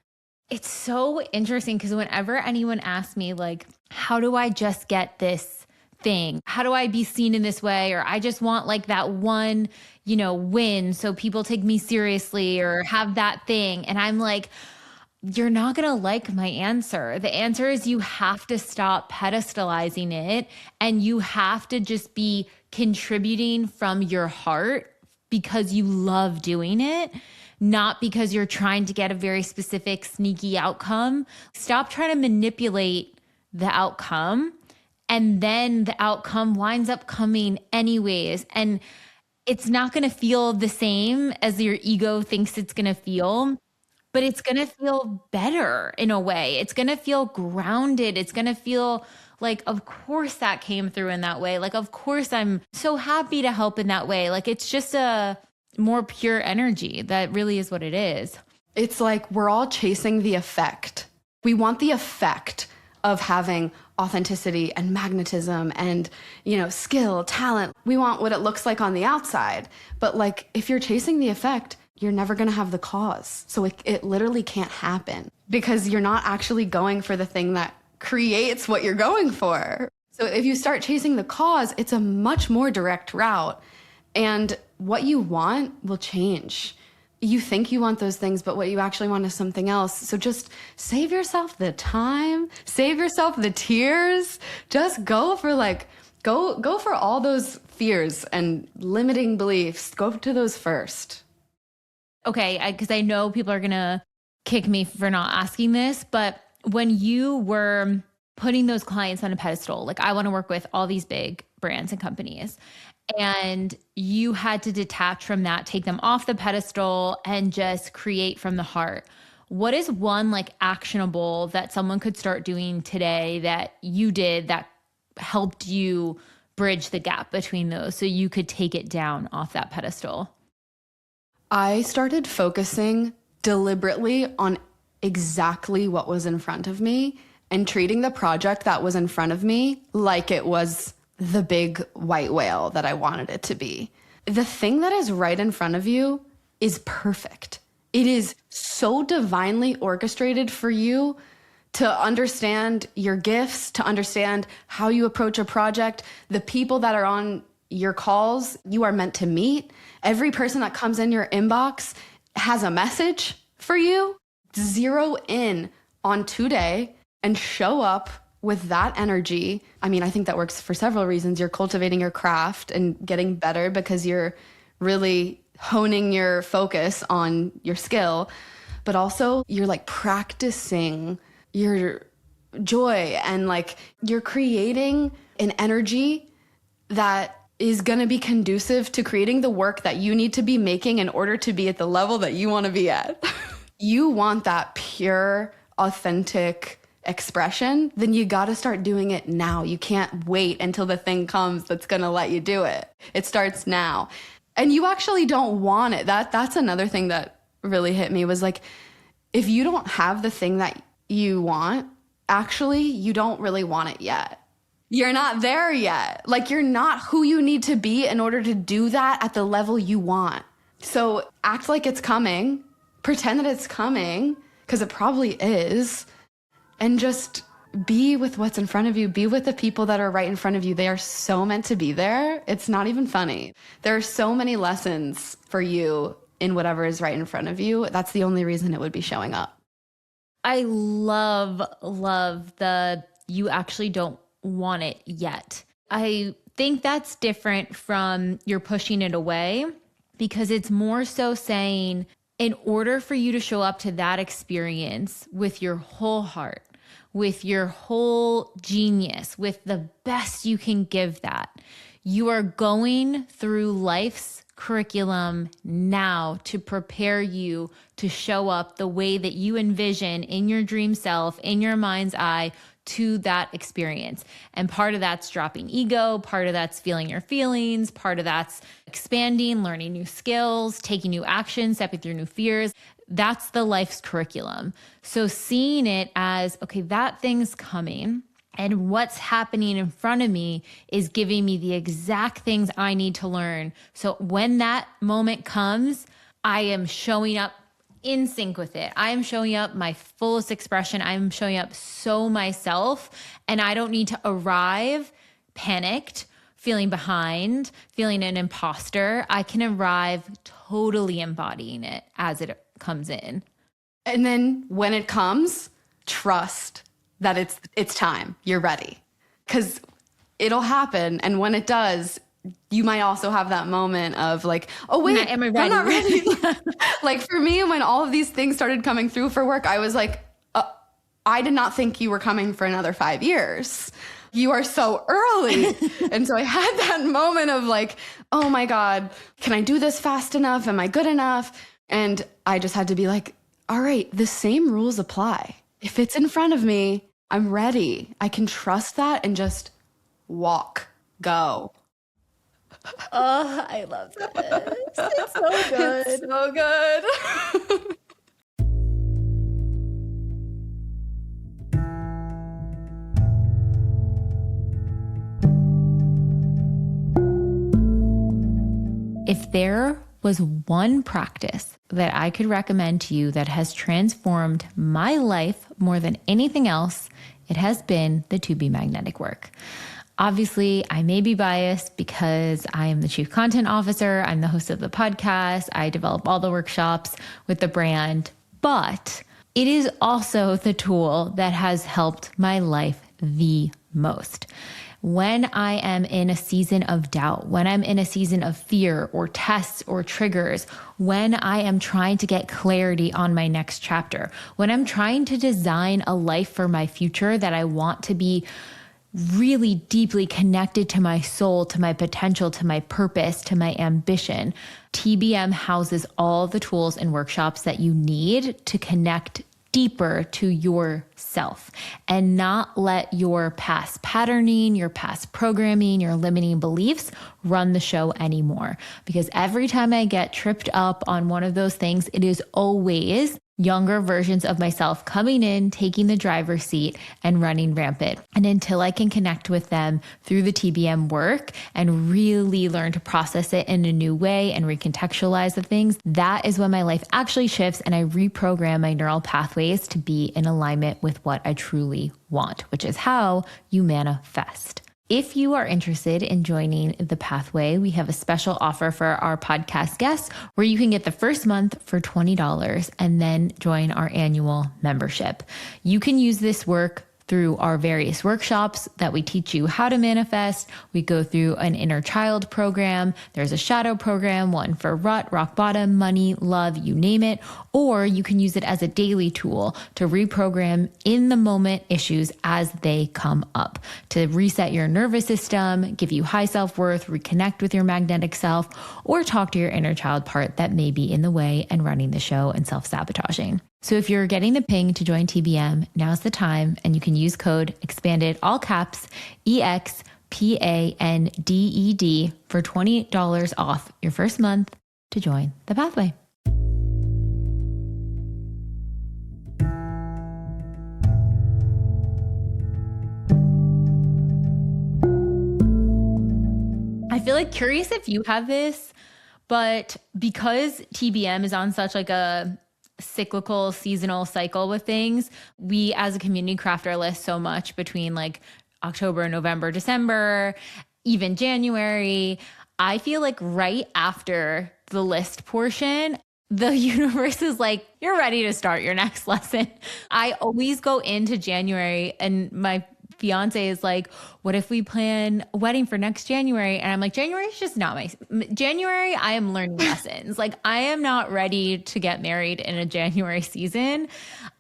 It's so interesting because whenever anyone asks me like, how do I just get this thing. How do I be seen in this way? Or I just want like that one, win so people take me seriously or have that thing. And I'm like, you're not going to like my answer. The answer is you have to stop pedestalizing it and you have to just be contributing from your heart because you love doing it, not because you're trying to get a very specific sneaky outcome. Stop trying to manipulate the outcome. And then the outcome winds up coming anyways. And it's not going to feel the same as your ego thinks it's going to feel, but it's going to feel better in a way. It's going to feel grounded. It's going to feel like, of course that came through in that way. Like, of course I'm so happy to help in that way. Like, it's just a more pure energy. That really is what it is. It's like we're all chasing the effect. We want the effect of having authenticity and magnetism and, skill, talent. We want what it looks like on the outside. But like, if you're chasing the effect, you're never going to have the cause. So it literally can't happen because you're not actually going for the thing that creates what you're going for. So if you start chasing the cause, it's a much more direct route and what you want will change. You think you want those things, but what you actually want is something else. So just save yourself the time, save yourself the tears. Just go for go for all those fears and limiting beliefs. Go to those first. Okay, because I know people are going to kick me for not asking this, but when you were putting those clients on a pedestal, like I want to work with all these big brands and companies, and you had to detach from that, take them off the pedestal and just create from the heart. What is one like actionable that someone could start doing today that you did that helped you bridge the gap between those so you could take it down off that pedestal? I started focusing deliberately on exactly what was in front of me and treating the project that was in front of me like it was the big white whale that I wanted it to be. The thing that is right in front of you is perfect. It is so divinely orchestrated for you to understand your gifts, to understand how you approach a project, the people that are on your calls you are meant to meet. Every person that comes in your inbox has a message for you. Zero in on today and show up with that energy. I mean, I think that works for several reasons. You're cultivating your craft and getting better because you're really honing your focus on your skill, but also you're like practicing your joy and like you're creating an energy that is going to be conducive to creating the work that you need to be making in order to be at the level that you want to be at. You want that pure, authentic expression, then you got to start doing it now. You can't wait until the thing comes that's going to let you do it. It starts now. And you actually don't want it. That's another thing that really hit me was like, if you don't have the thing that you want, actually, you don't really want it yet. You're not there yet. Like you're not who you need to be in order to do that at the level you want. So act like it's coming, pretend that it's coming, because it probably is, and just be with what's in front of you. Be with the people that are right in front of you. They are so meant to be there. It's not even funny. There are so many lessons for you in whatever is right in front of you. That's the only reason it would be showing up. I love the you actually don't want it yet. I think that's different from you're pushing it away because it's more so saying in order for you to show up to that experience with your whole heart, with your whole genius, with the best you can give that, you are going through life's curriculum now to prepare you to show up the way that you envision in your dream self, in your mind's eye, to that experience. And part of that's dropping ego, part of that's feeling your feelings, part of that's expanding, learning new skills, taking new actions, stepping through new fears. That's the life's curriculum. So seeing it as, okay, that thing's coming and what's happening in front of me is giving me the exact things I need to learn. So when that moment comes, I am showing up in sync with it. I'm showing up my fullest expression. I'm showing up so myself, and I don't need to arrive panicked, feeling behind, feeling an imposter, I can arrive totally embodying it as it comes in. And then when it comes, trust that it's time. You're ready. Because it'll happen. And when it does, you might also have that moment of like, oh, wait, am I ready? I'm not ready. Like for me, when all of these things started coming through for work, I was like, I did not think you were coming for another 5 years. You are so early. And so I had that moment of like, oh my God, can I do this fast enough? Am I good enough? And I just had to be like, all right, the same rules apply. If it's in front of me, I'm ready. I can trust that and just walk, go. Oh, I love this. It's so good. It's so good. If there was one practice that I could recommend to you that has transformed my life more than anything else, it has been the To Be Magnetic work. Obviously, I may be biased because I am the chief content officer. I'm the host of the podcast. I develop all the workshops with the brand, but it is also the tool that has helped my life the most. When I am in a season of doubt, when I'm in a season of fear or tests or triggers, when I am trying to get clarity on my next chapter, when I'm trying to design a life for my future that I want to be really deeply connected to my soul, to my potential, to my purpose, to my ambition, TBM houses all the tools and workshops that you need to connect deeper to yourself and not let your past patterning, your past programming, your limiting beliefs run the show anymore. Because every time I get tripped up on one of those things, it is always younger versions of myself coming in, taking the driver's seat and running rampant. And until I can connect with them through the TBM work and really learn to process it in a new way and recontextualize the things, that is when my life actually shifts and I reprogram my neural pathways to be in alignment with what I truly want, which is how you manifest. If you are interested in joining the pathway, we have a special offer for our podcast guests where you can get the first month for $20 and then join our annual membership. You can use this work through our various workshops that we teach you how to manifest. We go through an inner child program. There's a shadow program, one for rut, rock bottom, money, love, you name it. Or you can use it as a daily tool to reprogram in the moment issues as they come up, to reset your nervous system, give you high self-worth, reconnect with your magnetic self, or talk to your inner child part that may be in the way and running the show and self-sabotaging. So if you're getting the ping to join TBM, now's the time, and you can use code expanded, all caps, EXPANDED for $20 off your first month to join the pathway. I feel like curious if you have this, but because TBM is on such like a cyclical seasonal cycle with things, we as a community craft our list so much between like October, November, December, even January. I feel like right after the list portion, the universe is like, you're ready to start your next lesson. I always go into January and my fiance is like, what if we plan a wedding for next January? And I'm like, January is just not January. I am learning lessons. Like I am not ready to get married in a January season.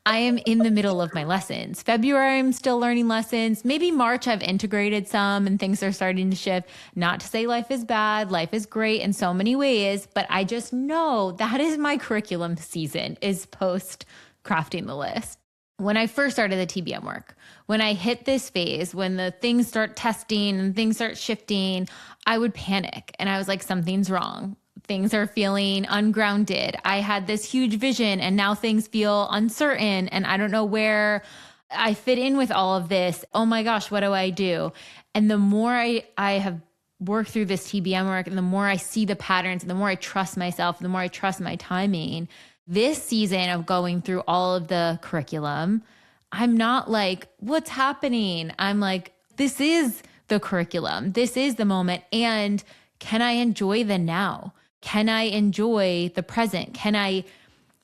I am in the middle of my lessons. February, I'm still learning lessons. Maybe March, I've integrated some and things are starting to shift. Not to say life is bad. Life is great in so many ways, but I just know that is my curriculum season, is post crafting the list. When I first started the TBM work, when I hit this phase, when the things start testing and things start shifting, I would panic and I was like, something's wrong. Things are feeling ungrounded. I had this huge vision and now things feel uncertain and I don't know where I fit in with all of this. Oh my gosh, what do I do? And the more I have worked through this TBM work and the more I see the patterns and the more I trust myself, the more I trust my timing, this season of going through all of the curriculum, I'm not like, what's happening? I'm like, this is the curriculum. This is the moment. And can I enjoy the now? Can I enjoy the present? Can I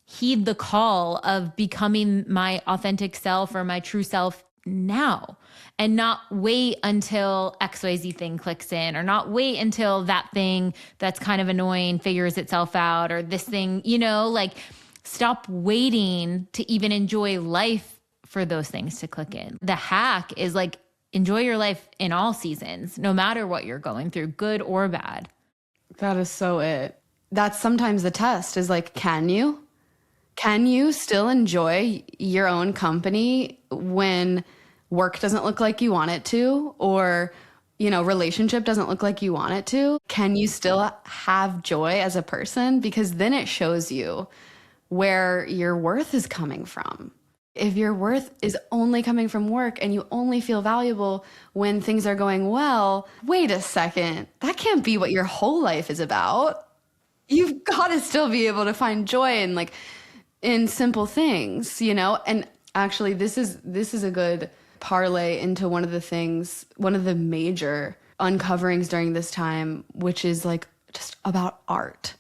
heed the call of becoming my authentic self or my true self now, and not wait until XYZ thing clicks in, or not wait until that thing that's kind of annoying figures itself out, or this thing, like stop waiting to even enjoy life for those things to click in. The hack is like, enjoy your life in all seasons, no matter what you're going through, good or bad. That is so it. That's sometimes the test is like, can you still enjoy your own company when work doesn't look like you want it to, or, relationship doesn't look like you want it to? Can you still have joy as a person? Because then it shows you where your worth is coming from. If your worth is only coming from work and you only feel valuable when things are going well, wait a second, that can't be what your whole life is about. You've got to still be able to find joy in simple things, And actually, this is a good parlay into one of the major uncoverings during this time, which is like just about art.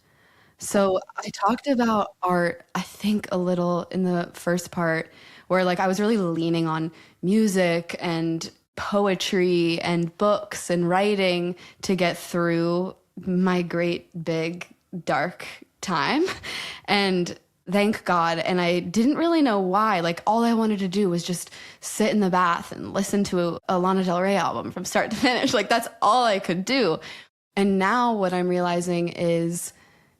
So I talked about art, I think a little in the first part, where like I was really leaning on music and poetry and books and writing to get through my great big dark time. And thank God. And I didn't really know why. Like all I wanted to do was just sit in the bath and listen to a Lana Del Rey album from start to finish. Like that's all I could do. And now what I'm realizing is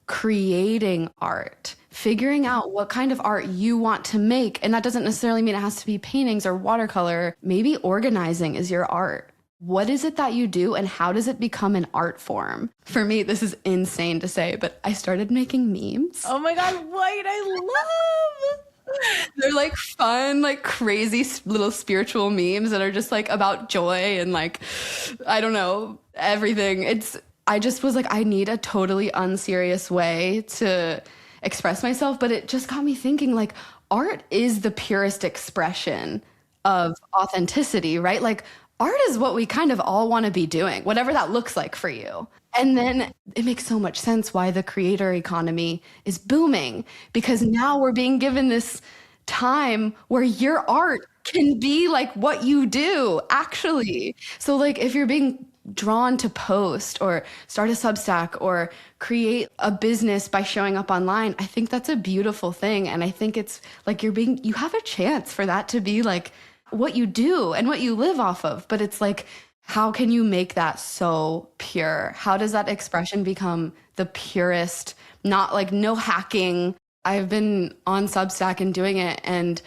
creating art, figuring out what kind of art you want to make. And that doesn't necessarily mean it has to be paintings or watercolor. Maybe organizing is your art. What is it that you do and how does it become an art form? For me, this is insane to say, but I started making memes. Oh my God, what I love. They're like fun, like crazy little spiritual memes that are just like about joy and like, I don't know, everything. I just was like, I need a totally unserious way to express myself. But it just got me thinking like art is the purest expression of authenticity, right? Like art is what we kind of all want to be doing, whatever that looks like for you. And then it makes so much sense why the creator economy is booming, because now we're being given this time where your art can be like what you do, actually. So like if you're being drawn to post or start a Substack or create a business by showing up online, I think that's a beautiful thing. And I think it's like you have a chance for that to be like what you do and what you live off of. But it's like, how can you make that so pure? How does that expression become the purest, not like no hacking? I've been on Substack and doing it, and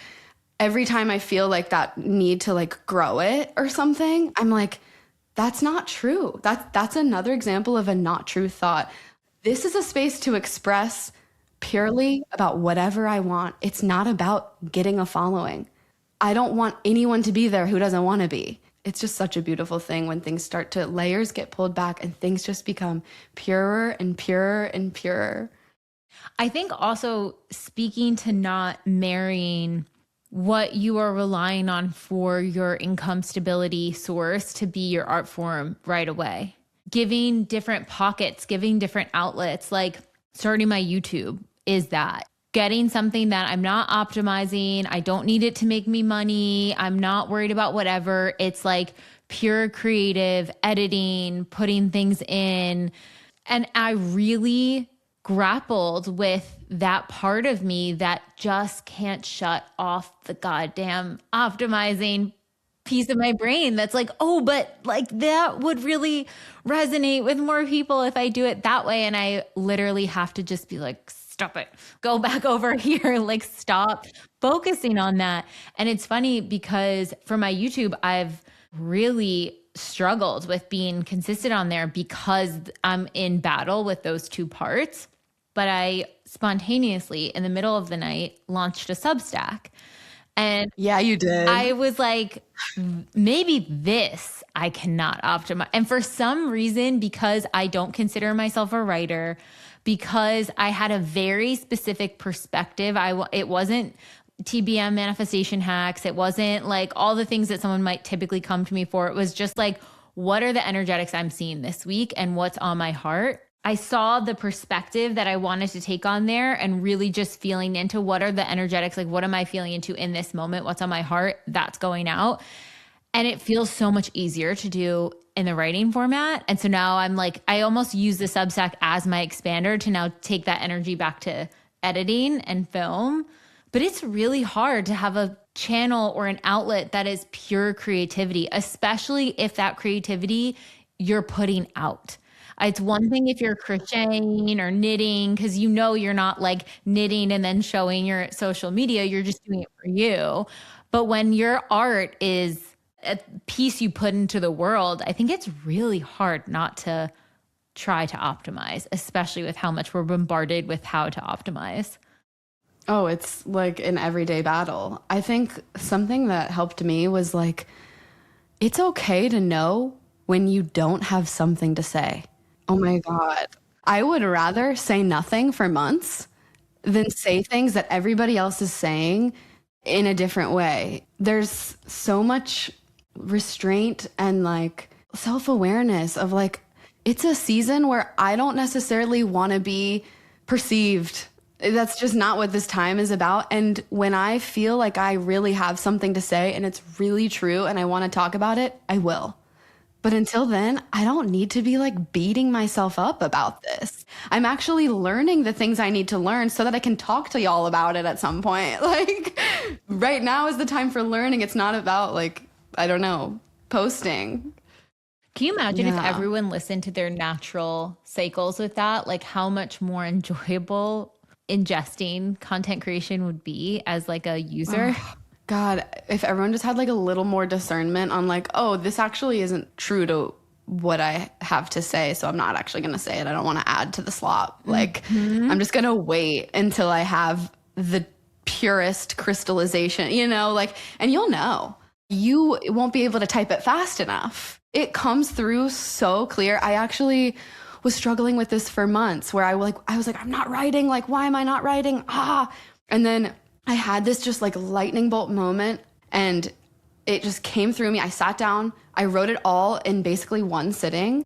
every time I feel like that need to like grow it or something, I'm like, that's not true. That's another example of a not true thought. This is a space to express purely about whatever I want. It's not about getting a following. I don't want anyone to be there who doesn't want to be. It's just such a beautiful thing when things layers get pulled back and things just become purer and purer and purer. I think also speaking to not marrying what you are relying on for your income stability source to be your art form right away. Giving different pockets, giving different outlets, like starting my YouTube is that. Getting something that I'm not optimizing. I don't need it to make me money. I'm not worried about whatever. It's like pure creative editing, putting things in. And I really grappled with that part of me that just can't shut off the goddamn optimizing piece of my brain that's like, oh, but like that would really resonate with more people if I do it that way. And I literally have to just be like, stop it, go back over here, like stop focusing on that. And it's funny because for my YouTube, I've really struggled with being consistent on there because I'm in battle with those two parts. But I spontaneously, in the middle of the night, launched a Substack. And yeah, you did. I was like, maybe this I cannot optimize. And for some reason, because I don't consider myself a writer, because I had a very specific perspective, it wasn't TBM manifestation hacks. It wasn't like all the things that someone might typically come to me for. It was just like, what are the energetics I'm seeing this week and what's on my heart? I saw the perspective that I wanted to take on there and really just feeling into what are the energetics, like what am I feeling into in this moment? What's on my heart? That's going out. And it feels so much easier to do in the writing format. And so now I'm like, I almost use the Substack as my expander to now take that energy back to editing and film. But it's really hard to have a channel or an outlet that is pure creativity, especially if that creativity you're putting out. It's one thing if you're crocheting or knitting, because you know you're not like knitting and then showing your social media, you're just doing it for you. But when your art is a piece you put into the world, I think it's really hard not to try to optimize, especially with how much we're bombarded with how to optimize. Oh, it's like an everyday battle. I think something that helped me was like, it's okay to know when you don't have something to say. Oh my God. I would rather say nothing for months than say things that everybody else is saying in a different way. There's so much restraint and like self-awareness of like, it's a season where I don't necessarily want to be perceived. That's just not what this time is about. And when I feel like I really have something to say and it's really true and I want to talk about it, I will. But until then, I don't need to be like beating myself up about this. I'm actually learning the things I need to learn so that I can talk to y'all about it at some point. Like right now is the time for learning. It's not about like, I don't know, posting. Can you imagine if everyone listened to their natural cycles with that? Like how much more enjoyable ingesting content creation would be as like a user? Oh, God, if everyone just had like a little more discernment on like, oh, this actually isn't true to what I have to say, so I'm not actually going to say it. I don't want to add to the slop. Like, I'm just going to wait until I have the purest crystallization, you know, like, and you'll know. You won't be able to type it fast enough. It comes through so clear. I actually was struggling with this for months where I was like, I'm not writing. Like, why am I not writing? And then I had this just like lightning bolt moment and it just came through me. I sat down, I wrote it all in basically one sitting.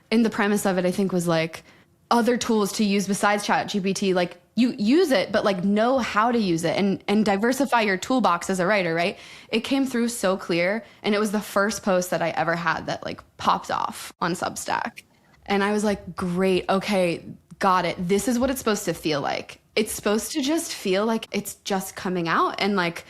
And the premise of it, I think, was like other tools to use besides ChatGPT. Like you use it, but like know how to use it and diversify your toolbox as a writer, right? It came through so clear. And it was the first post that I ever had that like popped off on Substack. And I was like, great, okay, got it. This is what it's supposed to feel like. It's supposed to just feel like it's just coming out. And like,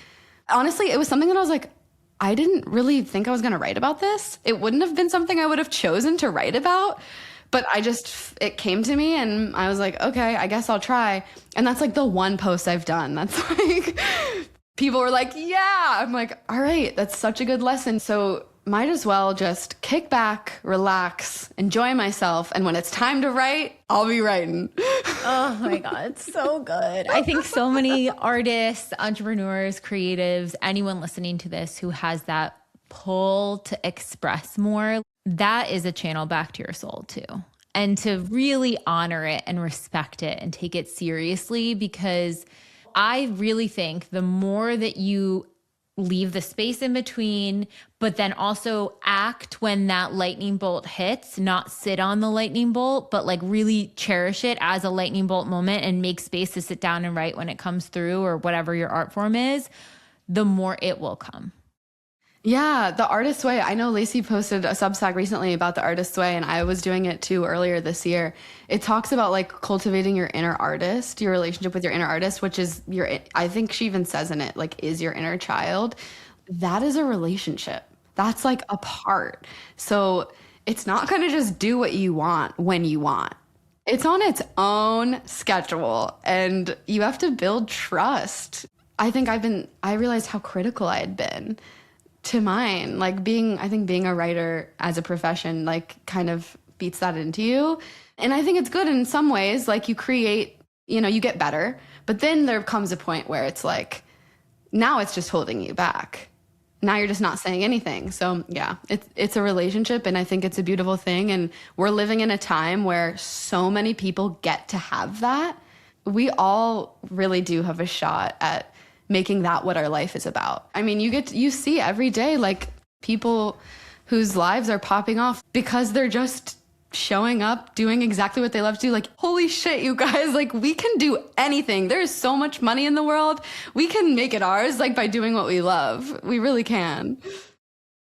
honestly, it was something that I was like, I didn't really think I was going to write about this. It wouldn't have been something I would have chosen to write about, but it came to me and I was like, okay, I guess I'll try. And that's like the one post I've done. That's like, people were like, yeah. I'm like, all right, that's such a good lesson. So might as well just kick back, relax, enjoy myself. And when it's time to write, I'll be writing. Oh my God, so good. I think so many artists, entrepreneurs, creatives, anyone listening to this who has that pull to express more, that is a channel back to your soul too. And to really honor it and respect it and take it seriously, because I really think the more that you leave the space in between, but then also act when that lightning bolt hits, not sit on the lightning bolt, but like really cherish it as a lightning bolt moment and make space to sit down and write when it comes through or whatever your art form is, the more it will come. Yeah, the artist's way. I know Lacey posted a Substack recently about the artist's way, and I was doing it too earlier this year. It talks about like cultivating your inner artist, your relationship with your inner artist, which is I think she even says in it, like, is your inner child. That is a relationship. That's like a part. So it's not going to just do what you want when you want. It's on its own schedule, and you have to build trust. I realized how critical I had been to mine, like I think being a writer as a profession, like kind of beats that into you. And I think it's good in some ways, like you create, you get better, but then there comes a point where it's like, now it's just holding you back. Now you're just not saying anything. So yeah, it's a relationship, and I think it's a beautiful thing. And we're living in a time where so many people get to have that. We all really do have a shot at making that what our life is about. I mean, you see every day, like people whose lives are popping off because they're just showing up, doing exactly what they love to do. Like, holy shit, you guys, like, we can do anything. There is so much money in the world. We can make it ours, like, by doing what we love. We really can.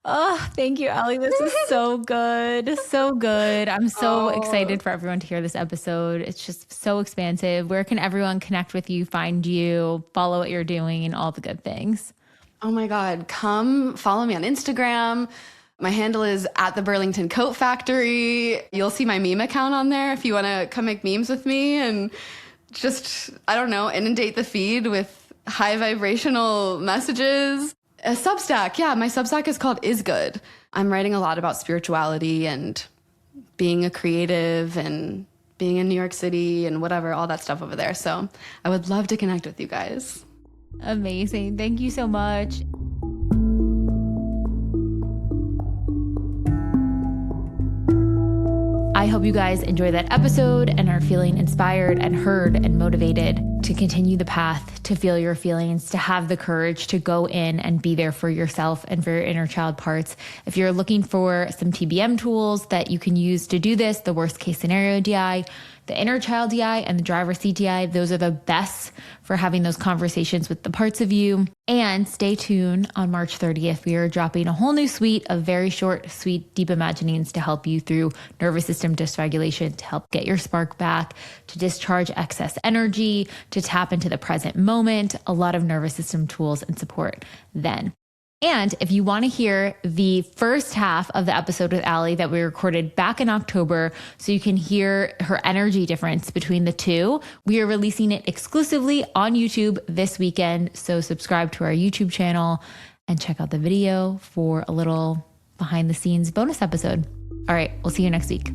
Oh, thank you, Allie. This is so good. So good. I'm so excited for everyone to hear this episode. It's just so expansive. Where can everyone connect with you, find you, follow what you're doing, and all the good things? Oh my God. Come follow me on Instagram. My handle is at the Burlington Coat Factory. You'll see my meme account on there if you want to come make memes with me and just, I don't know, inundate the feed with high vibrational messages. A Substack. Yeah, my Substack is called Is Good. I'm writing a lot about spirituality and being a creative and being in New York City and whatever, all that stuff over there. So I would love to connect with you guys. Amazing. Thank you so much. I hope you guys enjoyed that episode and are feeling inspired and heard and motivated to continue the path, to feel your feelings, to have the courage to go in and be there for yourself and for your inner child parts. If you're looking for some TBM tools that you can use to do this, the worst case scenario DI, the inner child DI, and the driver seat DI, those are the best for having those conversations with the parts of you. And stay tuned on March 30th. We are dropping a whole new suite of very short, sweet, deep imaginings to help you through nervous system dysregulation, to help get your spark back, to discharge excess energy, to tap into the present moment, a lot of nervous system tools and support then. And if you want to hear the first half of the episode with Allie that we recorded back in October, so you can hear her energy difference between the two, we are releasing it exclusively on YouTube this weekend. So subscribe to our YouTube channel and check out the video for a little behind the scenes bonus episode. All right, we'll see you next week.